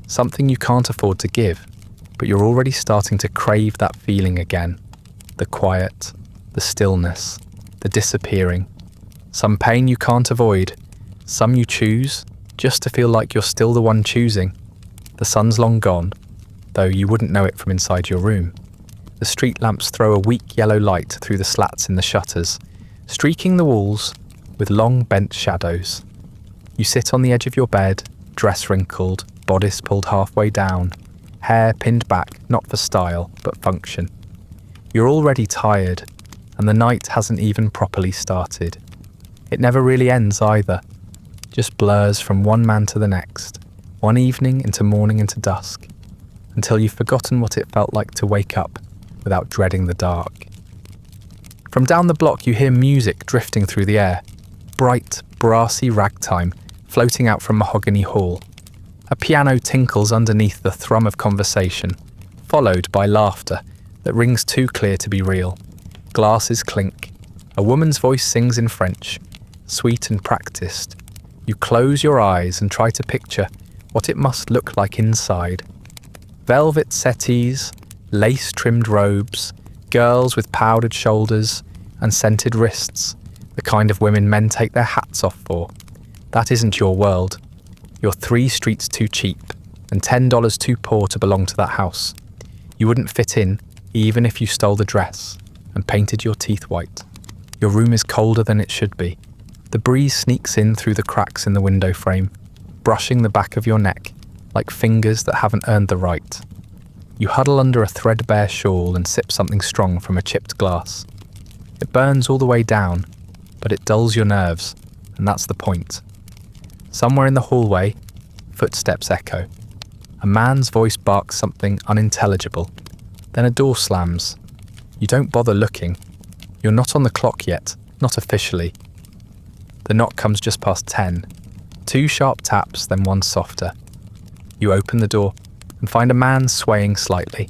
something you can't afford to give, but you're already starting to crave that feeling again. The quiet, the stillness, the disappearing. Some pain you can't avoid, some you choose, just to feel like you're still the one choosing. The sun's long gone, though you wouldn't know it from inside your room. The street lamps throw a weak yellow light through the slats in the shutters, streaking the walls with long bent shadows. You sit on the edge of your bed, dress wrinkled, bodice pulled halfway down, hair pinned back not for style but function. You're already tired, and the night hasn't even properly started. It never really ends either, just blurs from one man to the next, one evening into morning into dusk, until you've forgotten what it felt like to wake up without dreading the dark. From down the block you hear music drifting through the air, bright, brassy ragtime floating out from Mahogany Hall. A piano tinkles underneath the thrum of conversation, followed by laughter that rings too clear to be real. Glasses clink. A woman's voice sings in French, sweet and practiced. You close your eyes and try to picture what it must look like inside. Velvet settees, lace-trimmed robes, girls with powdered shoulders and scented wrists, the kind of women men take their hats off for. That isn't your world. You're 3 streets too cheap and $10 too poor to belong to that house. You wouldn't fit in even if you stole the dress and painted your teeth white. Your room is colder than it should be. The breeze sneaks in through the cracks in the window frame, brushing the back of your neck like fingers that haven't earned the right. You huddle under a threadbare shawl and sip something strong from a chipped glass. It burns all the way down, but it dulls your nerves, and that's the point. Somewhere in the hallway, footsteps echo. A man's voice barks something unintelligible. Then a door slams. You don't bother looking. You're not on the clock yet, not officially. The knock comes just past 10. 2 sharp taps, then 1 softer. You open the door and find a man swaying slightly,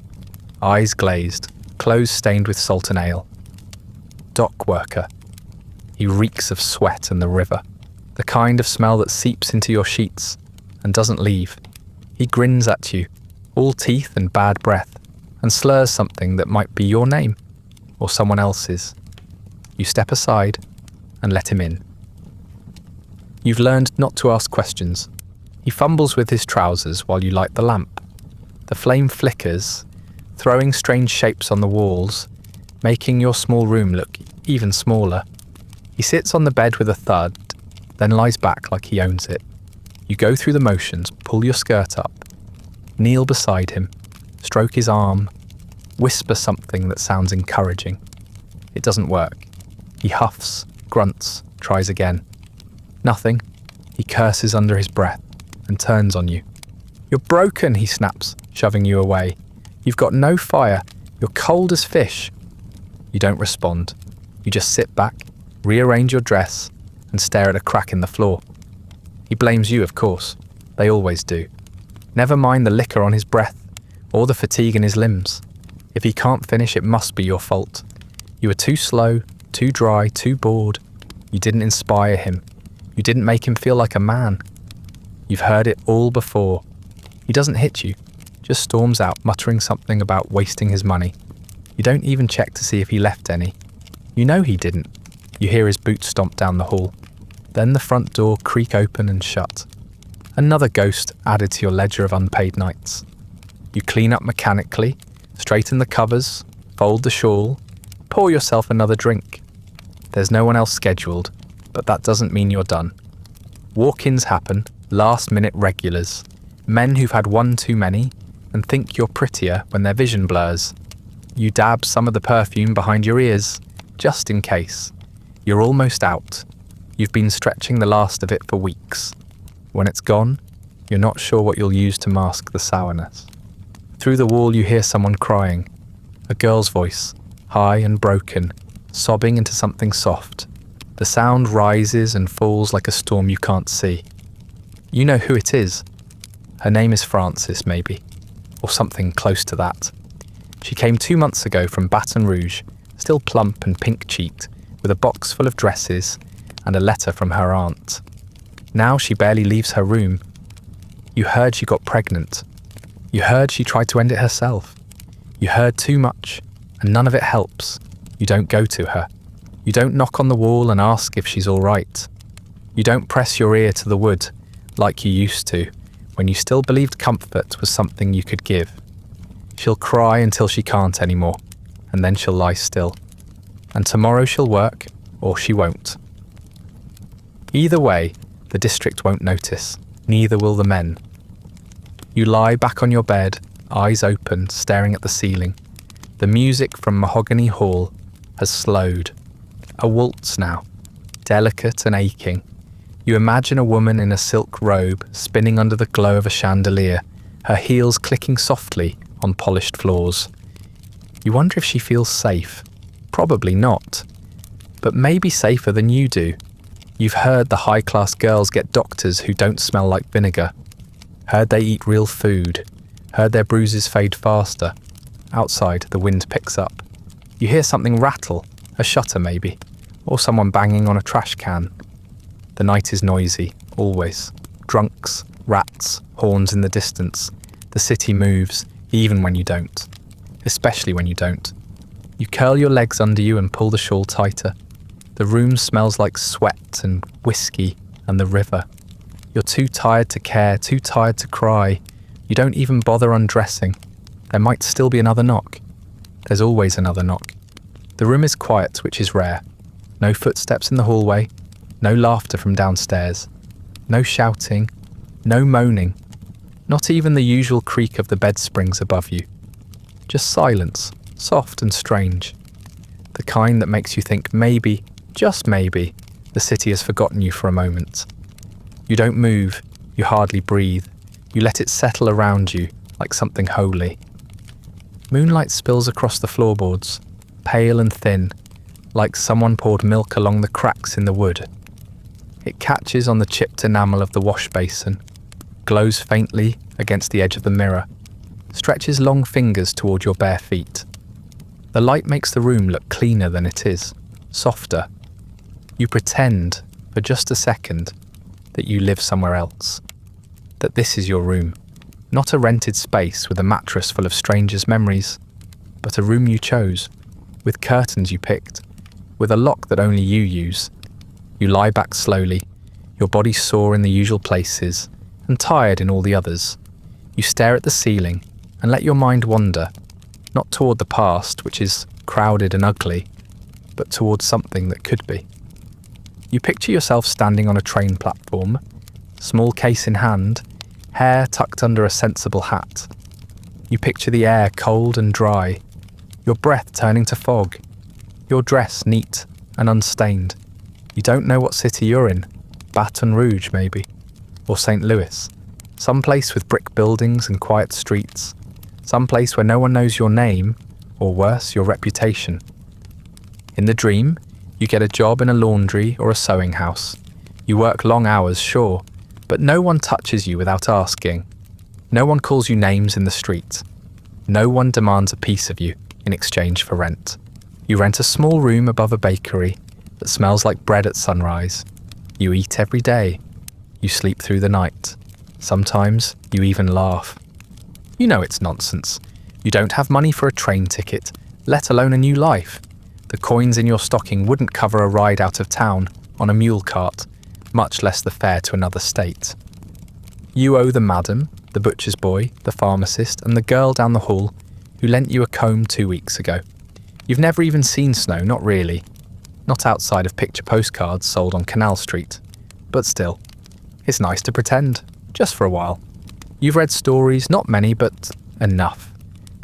eyes glazed, clothes stained with salt and ale. Dock worker. He reeks of sweat and the river, the kind of smell that seeps into your sheets and doesn't leave. He grins at you, all teeth and bad breath, and slurs something that might be your name or someone else's. You step aside and let him in. You've learned not to ask questions. He fumbles with his trousers while you light the lamp. The flame flickers, throwing strange shapes on the walls, making your small room look even smaller. He sits on the bed with a thud, then lies back like he owns it. You go through the motions, pull your skirt up, kneel beside him, stroke his arm, whisper something that sounds encouraging. It doesn't work. He huffs, grunts, tries again. Nothing. He curses under his breath and turns on you. You're broken, he snaps, shoving you away. You've got no fire. You're cold as fish. You don't respond. You just sit back, rearrange your dress, and stare at a crack in the floor. He blames you, of course. They always do. Never mind the liquor on his breath or the fatigue in his limbs. If he can't finish, it must be your fault. You were too slow, too dry, too bored. You didn't inspire him. You didn't make him feel like a man. You've heard it all before. He doesn't hit you, just storms out, muttering something about wasting his money. You don't even check to see if he left any. You know he didn't. You hear his boots stomp down the hall. Then the front door creak open and shut. Another ghost added to your ledger of unpaid nights. You clean up mechanically, straighten the covers, fold the shawl, pour yourself another drink. There's no one else scheduled, but that doesn't mean you're done. Walk-ins happen, last-minute regulars, men who've had one too many and think you're prettier when their vision blurs. You dab some of the perfume behind your ears, just in case. You're almost out. You've been stretching the last of it for weeks. When it's gone, you're not sure what you'll use to mask the sourness. Through the wall you hear someone crying. A girl's voice, high and broken, sobbing into something soft. The sound rises and falls like a storm you can't see. You know who it is. Her name is Frances, maybe, or something close to that. She came 2 months ago from Baton Rouge, still plump and pink-cheeked, with a box full of dresses and a letter from her aunt. Now she barely leaves her room. You heard she got pregnant. You heard she tried to end it herself. You heard too much, and none of it helps. You don't go to her. You don't knock on the wall and ask if she's all right. You don't press your ear to the wood like you used to, when you still believed comfort was something you could give. She'll cry until she can't anymore, and then she'll lie still. And tomorrow she'll work, or she won't. Either way, the district won't notice, neither will the men. You lie back on your bed, eyes open, staring at the ceiling. The music from Mahogany Hall has slowed. A waltz now, delicate and aching. You imagine a woman in a silk robe spinning under the glow of a chandelier, her heels clicking softly on polished floors. You wonder if she feels safe. Probably not. But maybe safer than you do. You've heard the high-class girls get doctors who don't smell like vinegar. Heard they eat real food. Heard their bruises fade faster. Outside, the wind picks up. You hear something rattle, a shutter maybe, or someone banging on a trash can. The night is noisy, always. Drunks, rats, horns in the distance. The city moves, even when you don't. Especially when you don't. You curl your legs under you and pull the shawl tighter. The room smells like sweat and whiskey and the river. You're too tired to care, too tired to cry. You don't even bother undressing. There might still be another knock. There's always another knock. The room is quiet, which is rare. No footsteps in the hallway. No laughter from downstairs. No shouting. No moaning. Not even the usual creak of the bed springs above you. Just silence, soft and strange. The kind that makes you think maybe, just maybe, the city has forgotten you for a moment. You don't move. You hardly breathe. You let it settle around you like something holy. Moonlight spills across the floorboards, pale and thin, like someone poured milk along the cracks in the wood. It catches on the chipped enamel of the wash basin, glows faintly against the edge of the mirror, stretches long fingers toward your bare feet. The light makes the room look cleaner than it is, softer. You pretend, for just a second, that you live somewhere else, that this is your room. Not a rented space with a mattress full of strangers' memories, but a room you chose, with curtains you picked, with a lock that only you use. You lie back slowly, your body sore in the usual places, and tired in all the others. You stare at the ceiling, and let your mind wander, not toward the past, which is crowded and ugly, but towards something that could be. You picture yourself standing on a train platform, small case in hand, hair tucked under a sensible hat. You picture the air cold and dry, your breath turning to fog, your dress neat and unstained. You don't know what city you're in, Baton Rouge maybe, or St. Louis, some place with brick buildings and quiet streets, some place where no one knows your name, or worse, your reputation. In the dream, you get a job in a laundry or a sewing house. You work long hours, sure, but no one touches you without asking. No one calls you names in the street. No one demands a piece of you in exchange for rent. You rent a small room above a bakery that smells like bread at sunrise. You eat every day. You sleep through the night. Sometimes you even laugh. You know it's nonsense. You don't have money for a train ticket, let alone a new life. The coins in your stocking wouldn't cover a ride out of town on a mule cart, much less the fare to another state. You owe the madam, the butcher's boy, the pharmacist, and the girl down the hall who lent you a comb 2 weeks ago. You've never even seen snow, not really. Not outside of picture postcards sold on Canal Street. But still, it's nice to pretend, just for a while. You've read stories, not many, but enough.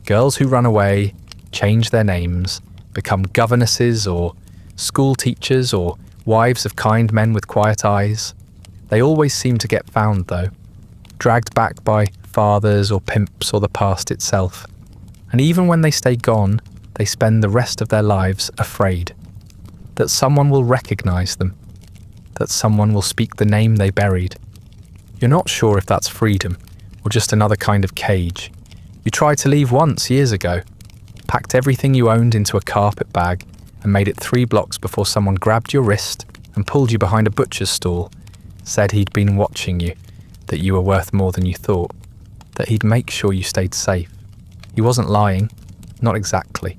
Girls who run away, change their names, become governesses or school teachers or wives of kind men with quiet eyes. They always seem to get found, though, dragged back by fathers or pimps or the past itself. And even when they stay gone, they spend the rest of their lives afraid that someone will recognize them, that someone will speak the name they buried. You're not sure if that's freedom or just another kind of cage. You tried to leave once years ago, packed everything you owned into a carpet bag and made it 3 blocks before someone grabbed your wrist and pulled you behind a butcher's stall, said he'd been watching you, that you were worth more than you thought, that he'd make sure you stayed safe. He wasn't lying, not exactly.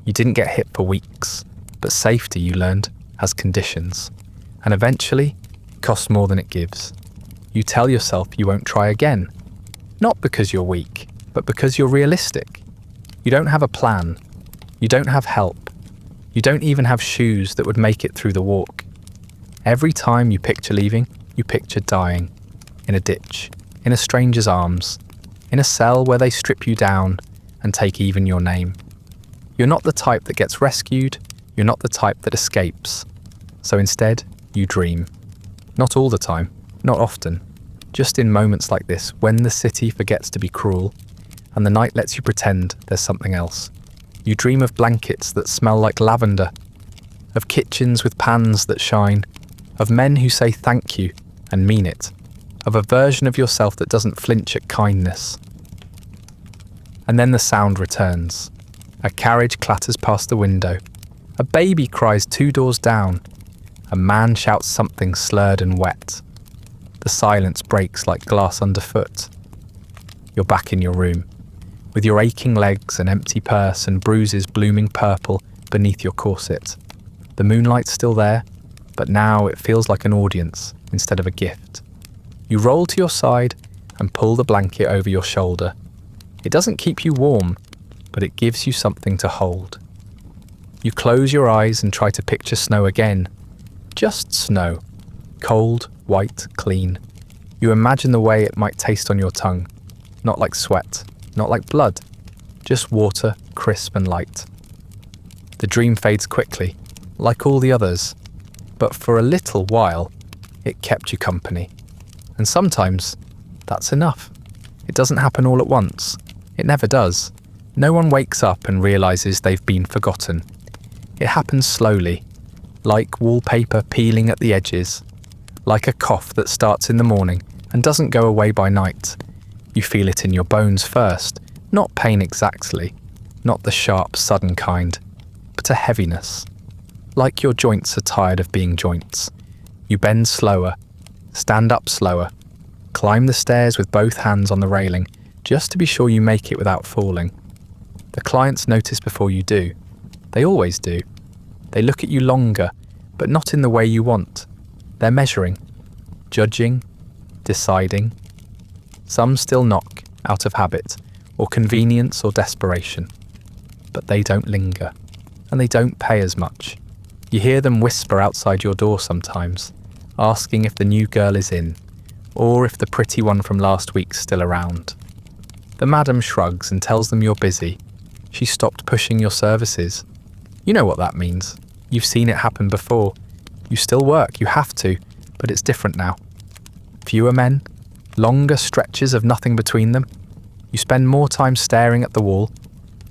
You didn't get hit for weeks, but safety, you learned, has conditions, and eventually it costs more than it gives. You tell yourself you won't try again, not because you're weak, but because you're realistic. You don't have a plan. You don't have help. You don't even have shoes that would make it through the walk. Every time you picture leaving, you picture dying. In a ditch, in a stranger's arms, in a cell where they strip you down and take even your name. You're not the type that gets rescued, you're not the type that escapes. So instead, you dream. Not all the time, not often. Just in moments like this, when the city forgets to be cruel, and the night lets you pretend there's something else. You dream of blankets that smell like lavender, of kitchens with pans that shine, of men who say thank you and mean it, of a version of yourself that doesn't flinch at kindness. And then the sound returns. A carriage clatters past the window. A baby cries 2 doors down. A man shouts something slurred and wet. The silence breaks like glass underfoot. You're back in your room, with your aching legs, an empty purse, and bruises blooming purple beneath your corset. The moonlight's still there, but now it feels like an audience instead of a gift. You roll to your side and pull the blanket over your shoulder. It doesn't keep you warm, but it gives you something to hold. You close your eyes and try to picture snow again. Just snow. Cold, white, clean. You imagine the way it might taste on your tongue. Not like sweat, not like blood. Just water, crisp and light. The dream fades quickly, like all the others. But for a little while, it kept you company. And sometimes, that's enough. It doesn't happen all at once. It never does. No one wakes up and realizes they've been forgotten. It happens slowly, like wallpaper peeling at the edges, like a cough that starts in the morning and doesn't go away by night. You feel it in your bones first, not pain exactly, not the sharp, sudden kind, but a heaviness. Like your joints are tired of being joints. You bend slower, stand up slower, climb the stairs with both hands on the railing, just to be sure you make it without falling. The clients notice before you do. They always do. They look at you longer, but not in the way you want. They're measuring, judging, deciding. Some still knock, out of habit, or convenience or desperation. But they don't linger, and they don't pay as much. You hear them whisper outside your door sometimes, asking if the new girl is in, or if the pretty one from last week's still around. The madam shrugs and tells them you're busy. She stopped pushing your services. You know what that means. You've seen it happen before. You still work, you have to, but it's different now. Fewer men, longer stretches of nothing between them. You spend more time staring at the wall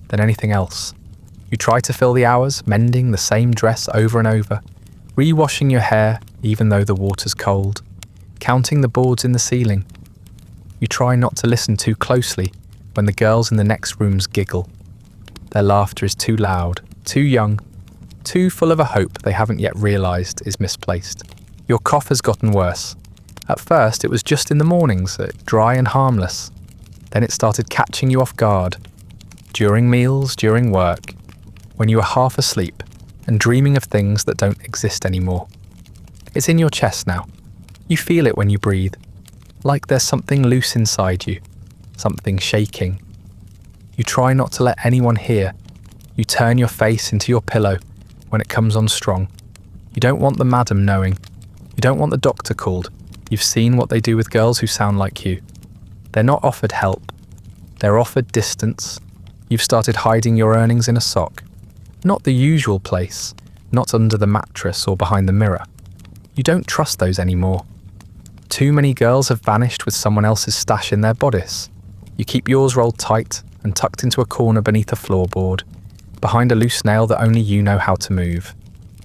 than anything else. You try to fill the hours, mending the same dress over and over, re-washing your hair even though the water's cold, counting the boards in the ceiling. You try not to listen too closely when the girls in the next rooms giggle. Their laughter is too loud, too young, too full of a hope they haven't yet realised is misplaced. Your cough has gotten worse. At first it was just in the mornings, dry and harmless. Then it started catching you off guard. During meals, during work, when you are half asleep and dreaming of things that don't exist anymore. It's in your chest now. You feel it when you breathe, like there's something loose inside you, something shaking. You try not to let anyone hear. You turn your face into your pillow when it comes on strong. You don't want the madam knowing. You don't want the doctor called. You've seen what they do with girls who sound like you. They're not offered help. They're offered distance. You've started hiding your earnings in a sock. Not the usual place, not under the mattress or behind the mirror. You don't trust those anymore. Too many girls have vanished with someone else's stash in their bodice. You keep yours rolled tight and tucked into a corner beneath a floorboard, behind a loose nail that only you know how to move.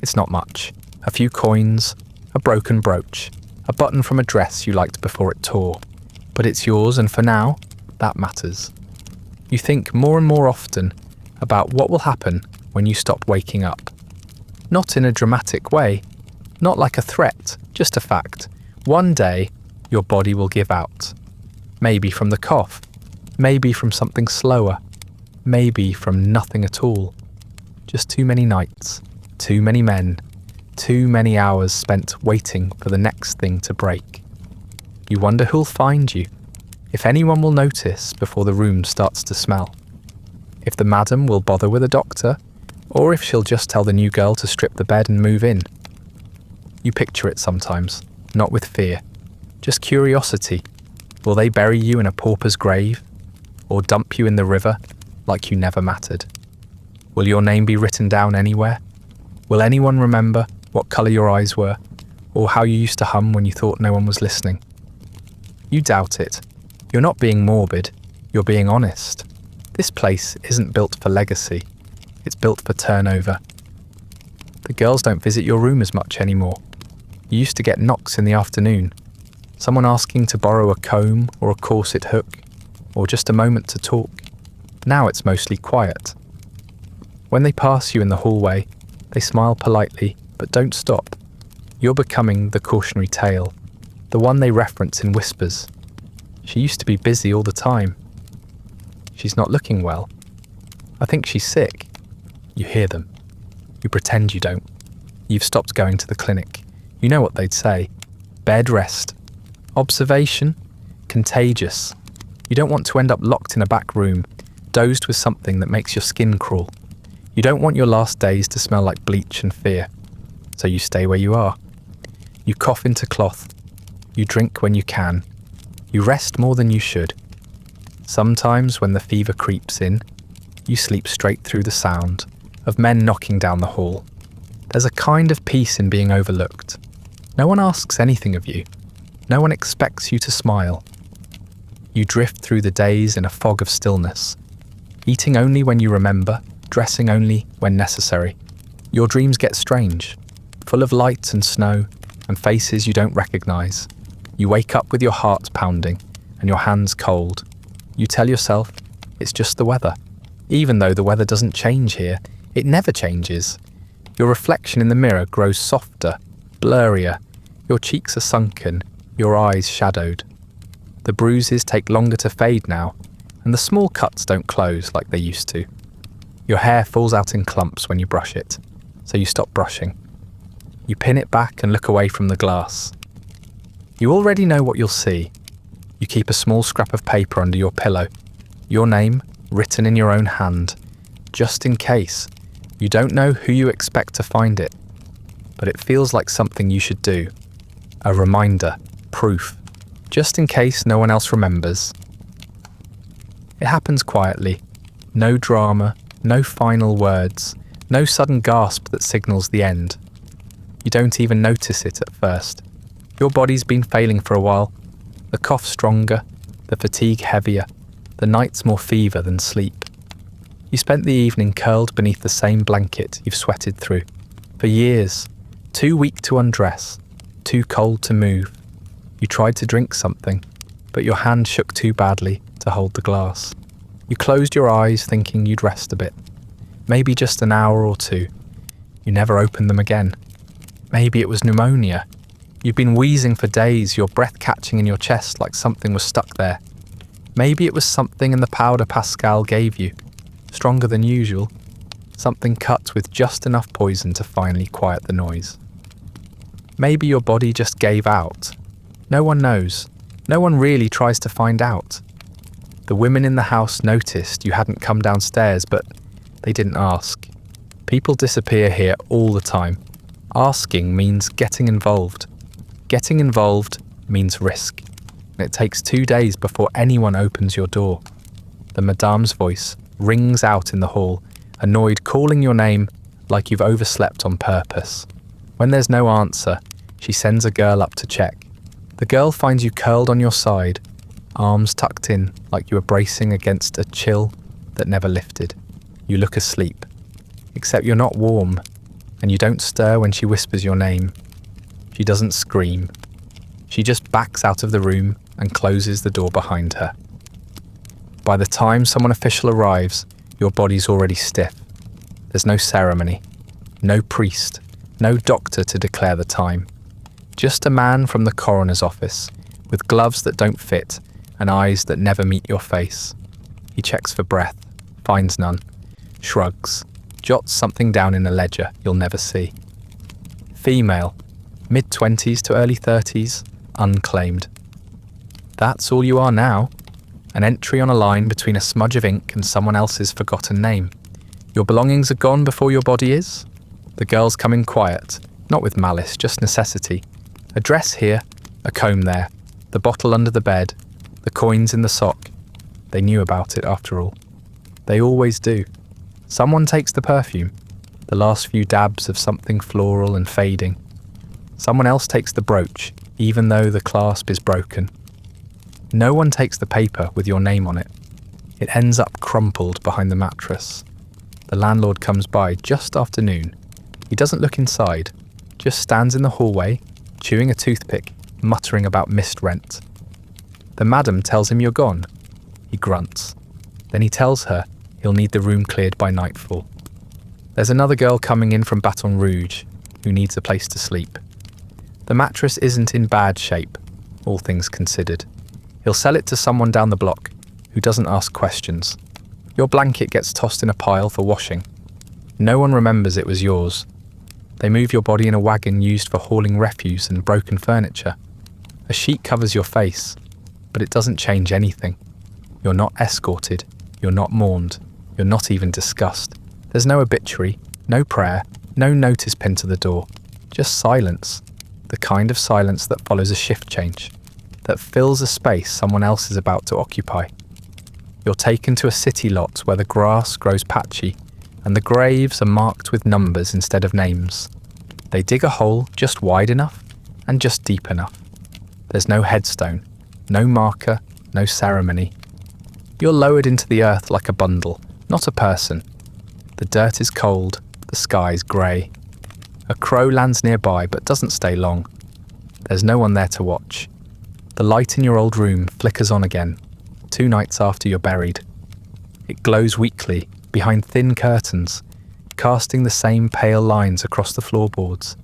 It's not much. A few coins, a broken brooch, a button from a dress you liked before it tore. But it's yours, and for now, that matters. You think more and more often about what will happen when you stop waking up. Not in a dramatic way, not like a threat, just a fact. One day, your body will give out. Maybe from the cough, maybe from something slower, maybe from nothing at all. Just too many nights, too many men, too many hours spent waiting for the next thing to break. You wonder who'll find you, if anyone will notice before the room starts to smell. If the madam will bother with a doctor, or if she'll just tell the new girl to strip the bed and move in. You picture it sometimes, not with fear, just curiosity. Will they bury you in a pauper's grave, or dump you in the river like you never mattered? Will your name be written down anywhere? Will anyone remember what colour your eyes were, or how you used to hum when you thought no one was listening? You doubt it. You're not being morbid, you're being honest. This place isn't built for legacy, it's built for turnover. The girls don't visit your room as much anymore. You used to get knocks in the afternoon, someone asking to borrow a comb or a corset hook, or just a moment to talk. Now it's mostly quiet. When they pass you in the hallway, they smile politely, but don't stop. You're becoming the cautionary tale, the one they reference in whispers. She used to be busy all the time. She's not looking well. I think she's sick. You hear them. You pretend you don't. You've stopped going to the clinic. You know what they'd say. Bed rest. Observation. Contagious. You don't want to end up locked in a back room, dosed with something that makes your skin crawl. You don't want your last days to smell like bleach and fear. So you stay where you are. You cough into cloth. You drink when you can. You rest more than you should. Sometimes when the fever creeps in, you sleep straight through the sound of men knocking down the hall. There's a kind of peace in being overlooked. No one asks anything of you. No one expects you to smile. You drift through the days in a fog of stillness, eating only when you remember, dressing only when necessary. Your dreams get strange, full of light and snow and faces you don't recognize. You wake up with your heart pounding and your hands cold. You tell yourself it's just the weather. Even though the weather doesn't change here, it never changes. Your reflection in the mirror grows softer, blurrier. Your cheeks are sunken, your eyes shadowed. The bruises take longer to fade now, and the small cuts don't close like they used to. Your hair falls out in clumps when you brush it, so you stop brushing. You pin it back and look away from the glass. You already know what you'll see. You keep a small scrap of paper under your pillow, your name written in your own hand, just in case. You don't know who you expect to find it, but it feels like something you should do. A reminder, proof, just in case no one else remembers. It happens quietly. No drama, no final words, no sudden gasp that signals the end. You don't even notice it at first. Your body's been failing for a while. The cough stronger, the fatigue heavier, the nights more fever than sleep. You spent the evening curled beneath the same blanket you've sweated through. For years, too weak to undress, too cold to move. You tried to drink something, but your hand shook too badly to hold the glass. You closed your eyes thinking you'd rest a bit. Maybe just an hour or two. You never opened them again. Maybe it was pneumonia. You've been wheezing for days, your breath catching in your chest like something was stuck there. Maybe it was something in the powder Pascal gave you, stronger than usual, something cut with just enough poison to finally quiet the noise. Maybe your body just gave out. No one knows. No one really tries to find out. The women in the house noticed you hadn't come downstairs, but they didn't ask. People disappear here all the time. Asking means getting involved. Getting involved means risk. And it takes 2 days before anyone opens your door. The madame's voice rings out in the hall, annoyed, calling your name like you've overslept on purpose. When there's no answer, she sends a girl up to check. The girl finds you curled on your side, arms tucked in like you were bracing against a chill that never lifted. You look asleep, except you're not warm, and you don't stir when she whispers your name. She doesn't scream. She just backs out of the room and closes the door behind her. By the time someone official arrives, your body's already stiff. There's no ceremony, no priest, no doctor to declare the time. Just a man from the coroner's office, with gloves that don't fit and eyes that never meet your face. He checks for breath, finds none, shrugs, jots something down in a ledger you'll never see. Female, mid-20s to early 30s, unclaimed. That's all you are now. An entry on a line between a smudge of ink and someone else's forgotten name. Your belongings are gone before your body is. The girls come in quiet, not with malice, just necessity. A dress here, a comb there, the bottle under the bed, the coins in the sock. They knew about it after all. They always do. Someone takes the perfume, the last few dabs of something floral and fading. Someone else takes the brooch, even though the clasp is broken. No one takes the paper with your name on it. It ends up crumpled behind the mattress. The landlord comes by just after noon. He doesn't look inside, just stands in the hallway, chewing a toothpick, muttering about missed rent. The madam tells him you're gone. He grunts. Then he tells her he'll need the room cleared by nightfall. There's another girl coming in from Baton Rouge who needs a place to sleep. The mattress isn't in bad shape, all things considered. He'll sell it to someone down the block who doesn't ask questions. Your blanket gets tossed in a pile for washing. No one remembers it was yours. They move your body in a wagon used for hauling refuse and broken furniture. A sheet covers your face, but it doesn't change anything. You're not escorted, you're not mourned, you're not even discussed. There's no obituary, no prayer, no notice pinned to the door. Just silence, the kind of silence that follows a shift change, that fills a space someone else is about to occupy. You're taken to a city lot where the grass grows patchy and the graves are marked with numbers instead of names. They dig a hole just wide enough and just deep enough. There's no headstone, no marker, no ceremony. You're lowered into the earth like a bundle, not a person. The dirt is cold, the sky's grey. A crow lands nearby but doesn't stay long. There's no one there to watch. The light in your old room flickers on again, 2 nights after you're buried. It glows weakly behind thin curtains, casting the same pale lines across the floorboards,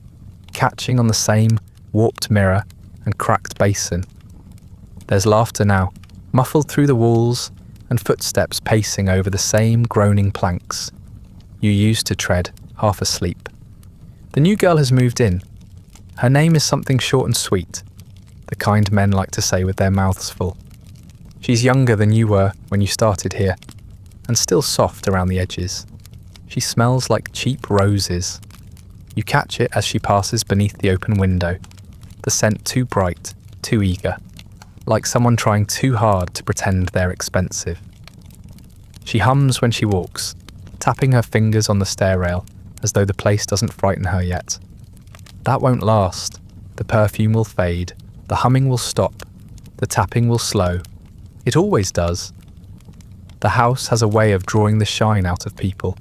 catching on the same warped mirror and cracked basin. There's laughter now, muffled through the walls, and footsteps pacing over the same groaning planks you used to tread, half asleep. The new girl has moved in. Her name is something short and sweet, the kind men like to say with their mouths full. She's younger than you were when you started here, and still soft around the edges. She smells like cheap roses. You catch it as she passes beneath the open window, the scent too bright, too eager, like someone trying too hard to pretend they're expensive. She hums when she walks, tapping her fingers on the stair rail as though the place doesn't frighten her yet. That won't last. The perfume will fade, the humming will stop, the tapping will slow. It always does. The house has a way of drawing the shine out of people,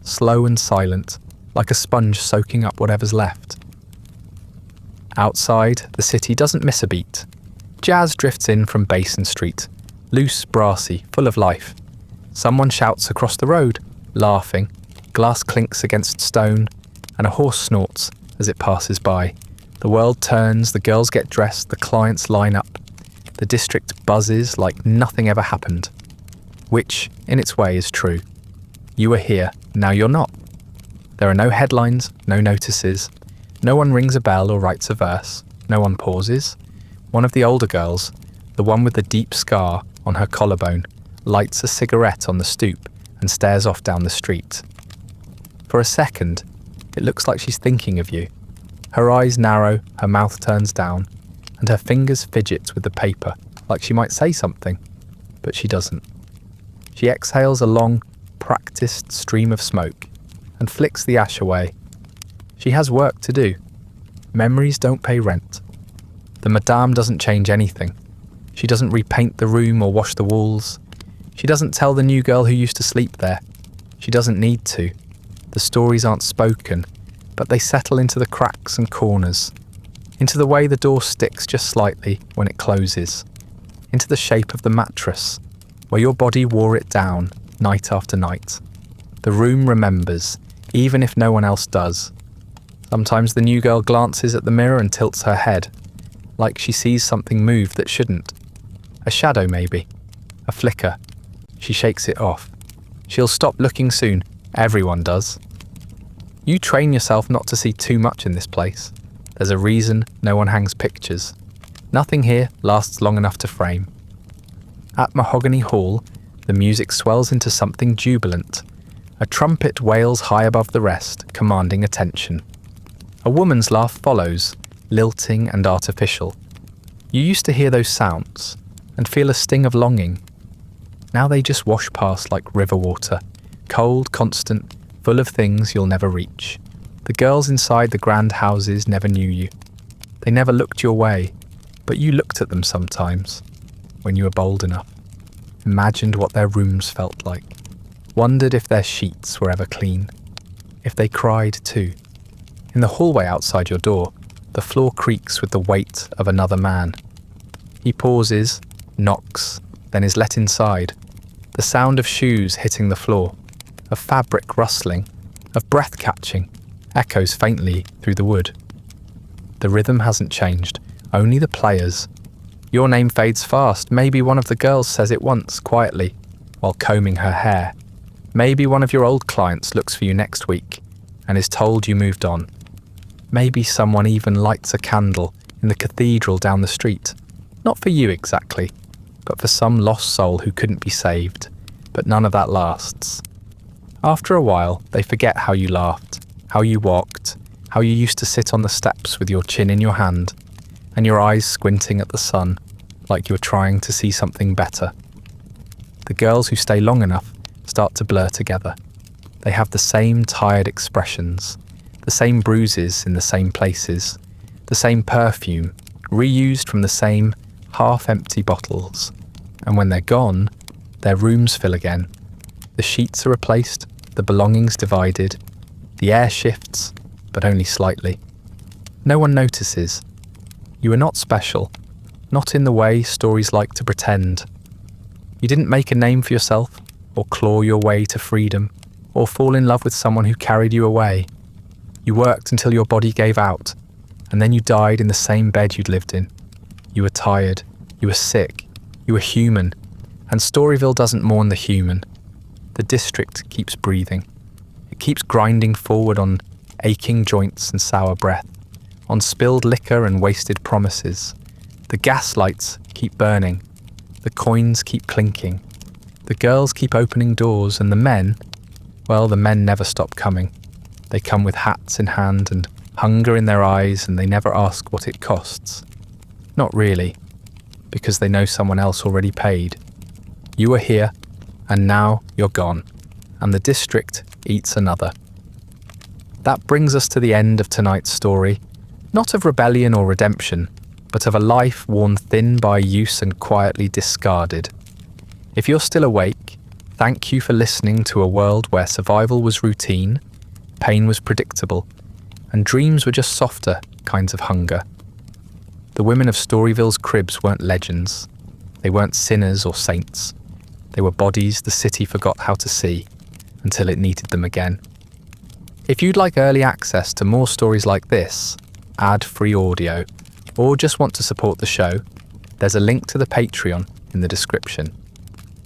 slow and silent, like a sponge soaking up whatever's left. Outside, the city doesn't miss a beat. Jazz drifts in from Basin Street, loose, brassy, full of life. Someone shouts across the road, laughing, glass clinks against stone, and a horse snorts as it passes by. The world turns, the girls get dressed, the clients line up. The district buzzes like nothing ever happened. Which, in its way, is true. You were here, now you're not. There are no headlines, no notices. No one rings a bell or writes a verse. No one pauses. One of the older girls, the one with the deep scar on her collarbone, lights a cigarette on the stoop and stares off down the street. For a second, it looks like she's thinking of you. Her eyes narrow, her mouth turns down, and her fingers fidget with the paper, like she might say something, but she doesn't. She exhales a long, practiced stream of smoke and flicks the ash away. She has work to do. Memories don't pay rent. The madame doesn't change anything. She doesn't repaint the room or wash the walls. She doesn't tell the new girl who used to sleep there. She doesn't need to. The stories aren't spoken, but they settle into the cracks and corners, into the way the door sticks just slightly when it closes, into the shape of the mattress, where your body wore it down night after night. The room remembers, even if no one else does. Sometimes the new girl glances at the mirror and tilts her head, like she sees something move that shouldn't. A shadow maybe, a flicker. She shakes it off. She'll stop looking soon, everyone does. You train yourself not to see too much in this place. There's a reason no one hangs pictures. Nothing here lasts long enough to frame. At Mahogany Hall, the music swells into something jubilant. A trumpet wails high above the rest, commanding attention. A woman's laugh follows, lilting and artificial. You used to hear those sounds and feel a sting of longing. Now they just wash past like river water, Cold, constant, full of things you'll never reach. The girls inside the grand houses never knew you. They never looked your way, but you looked at them sometimes, when you were bold enough. Imagined what their rooms felt like. Wondered if their sheets were ever clean. If they cried too. In the hallway outside your door, the floor creaks with the weight of another man. He pauses, knocks, then is let inside. The sound of shoes hitting the floor, of fabric rustling, of breath catching, echoes faintly through the wood. The rhythm hasn't changed, only the players. Your name fades fast. Maybe one of the girls says it once, quietly, while combing her hair. Maybe one of your old clients looks for you next week and is told you moved on. Maybe someone even lights a candle in the cathedral down the street. Not for you exactly, but for some lost soul who couldn't be saved. But none of that lasts. After a while, they forget how you laughed, how you walked, how you used to sit on the steps with your chin in your hand and your eyes squinting at the sun like you were trying to see something better. The girls who stay long enough start to blur together. They have the same tired expressions, the same bruises in the same places, the same perfume, reused from the same half-empty bottles. And when they're gone, their rooms fill again. The sheets are replaced, the belongings divided, the air shifts, but only slightly. No one notices. You are not special, not in the way stories like to pretend. You didn't make a name for yourself, or claw your way to freedom, or fall in love with someone who carried you away. You worked until your body gave out, and then you died in the same bed you'd lived in. You were tired, you were sick, you were human, and Storyville doesn't mourn the human. The district keeps breathing. It keeps grinding forward on aching joints and sour breath, on spilled liquor and wasted promises. The gas lights keep burning. The coins keep clinking. The girls keep opening doors, and the men, well, the men never stop coming. They come with hats in hand and hunger in their eyes, and they never ask what it costs. Not really, because they know someone else already paid. You were here, and now you're gone, and the district eats another. That brings us to the end of tonight's story, not of rebellion or redemption, but of a life worn thin by use and quietly discarded. If you're still awake, thank you for listening to a world where survival was routine, pain was predictable, and dreams were just softer kinds of hunger. The women of Storyville's cribs weren't legends. They weren't sinners or saints. They were bodies the city forgot how to see until it needed them again. If you'd like early access to more stories like this, ad-free audio, or just want to support the show, there's a link to the Patreon in the description.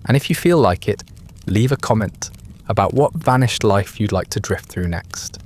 And if you feel like it, leave a comment about what vanished life you'd like to drift through next.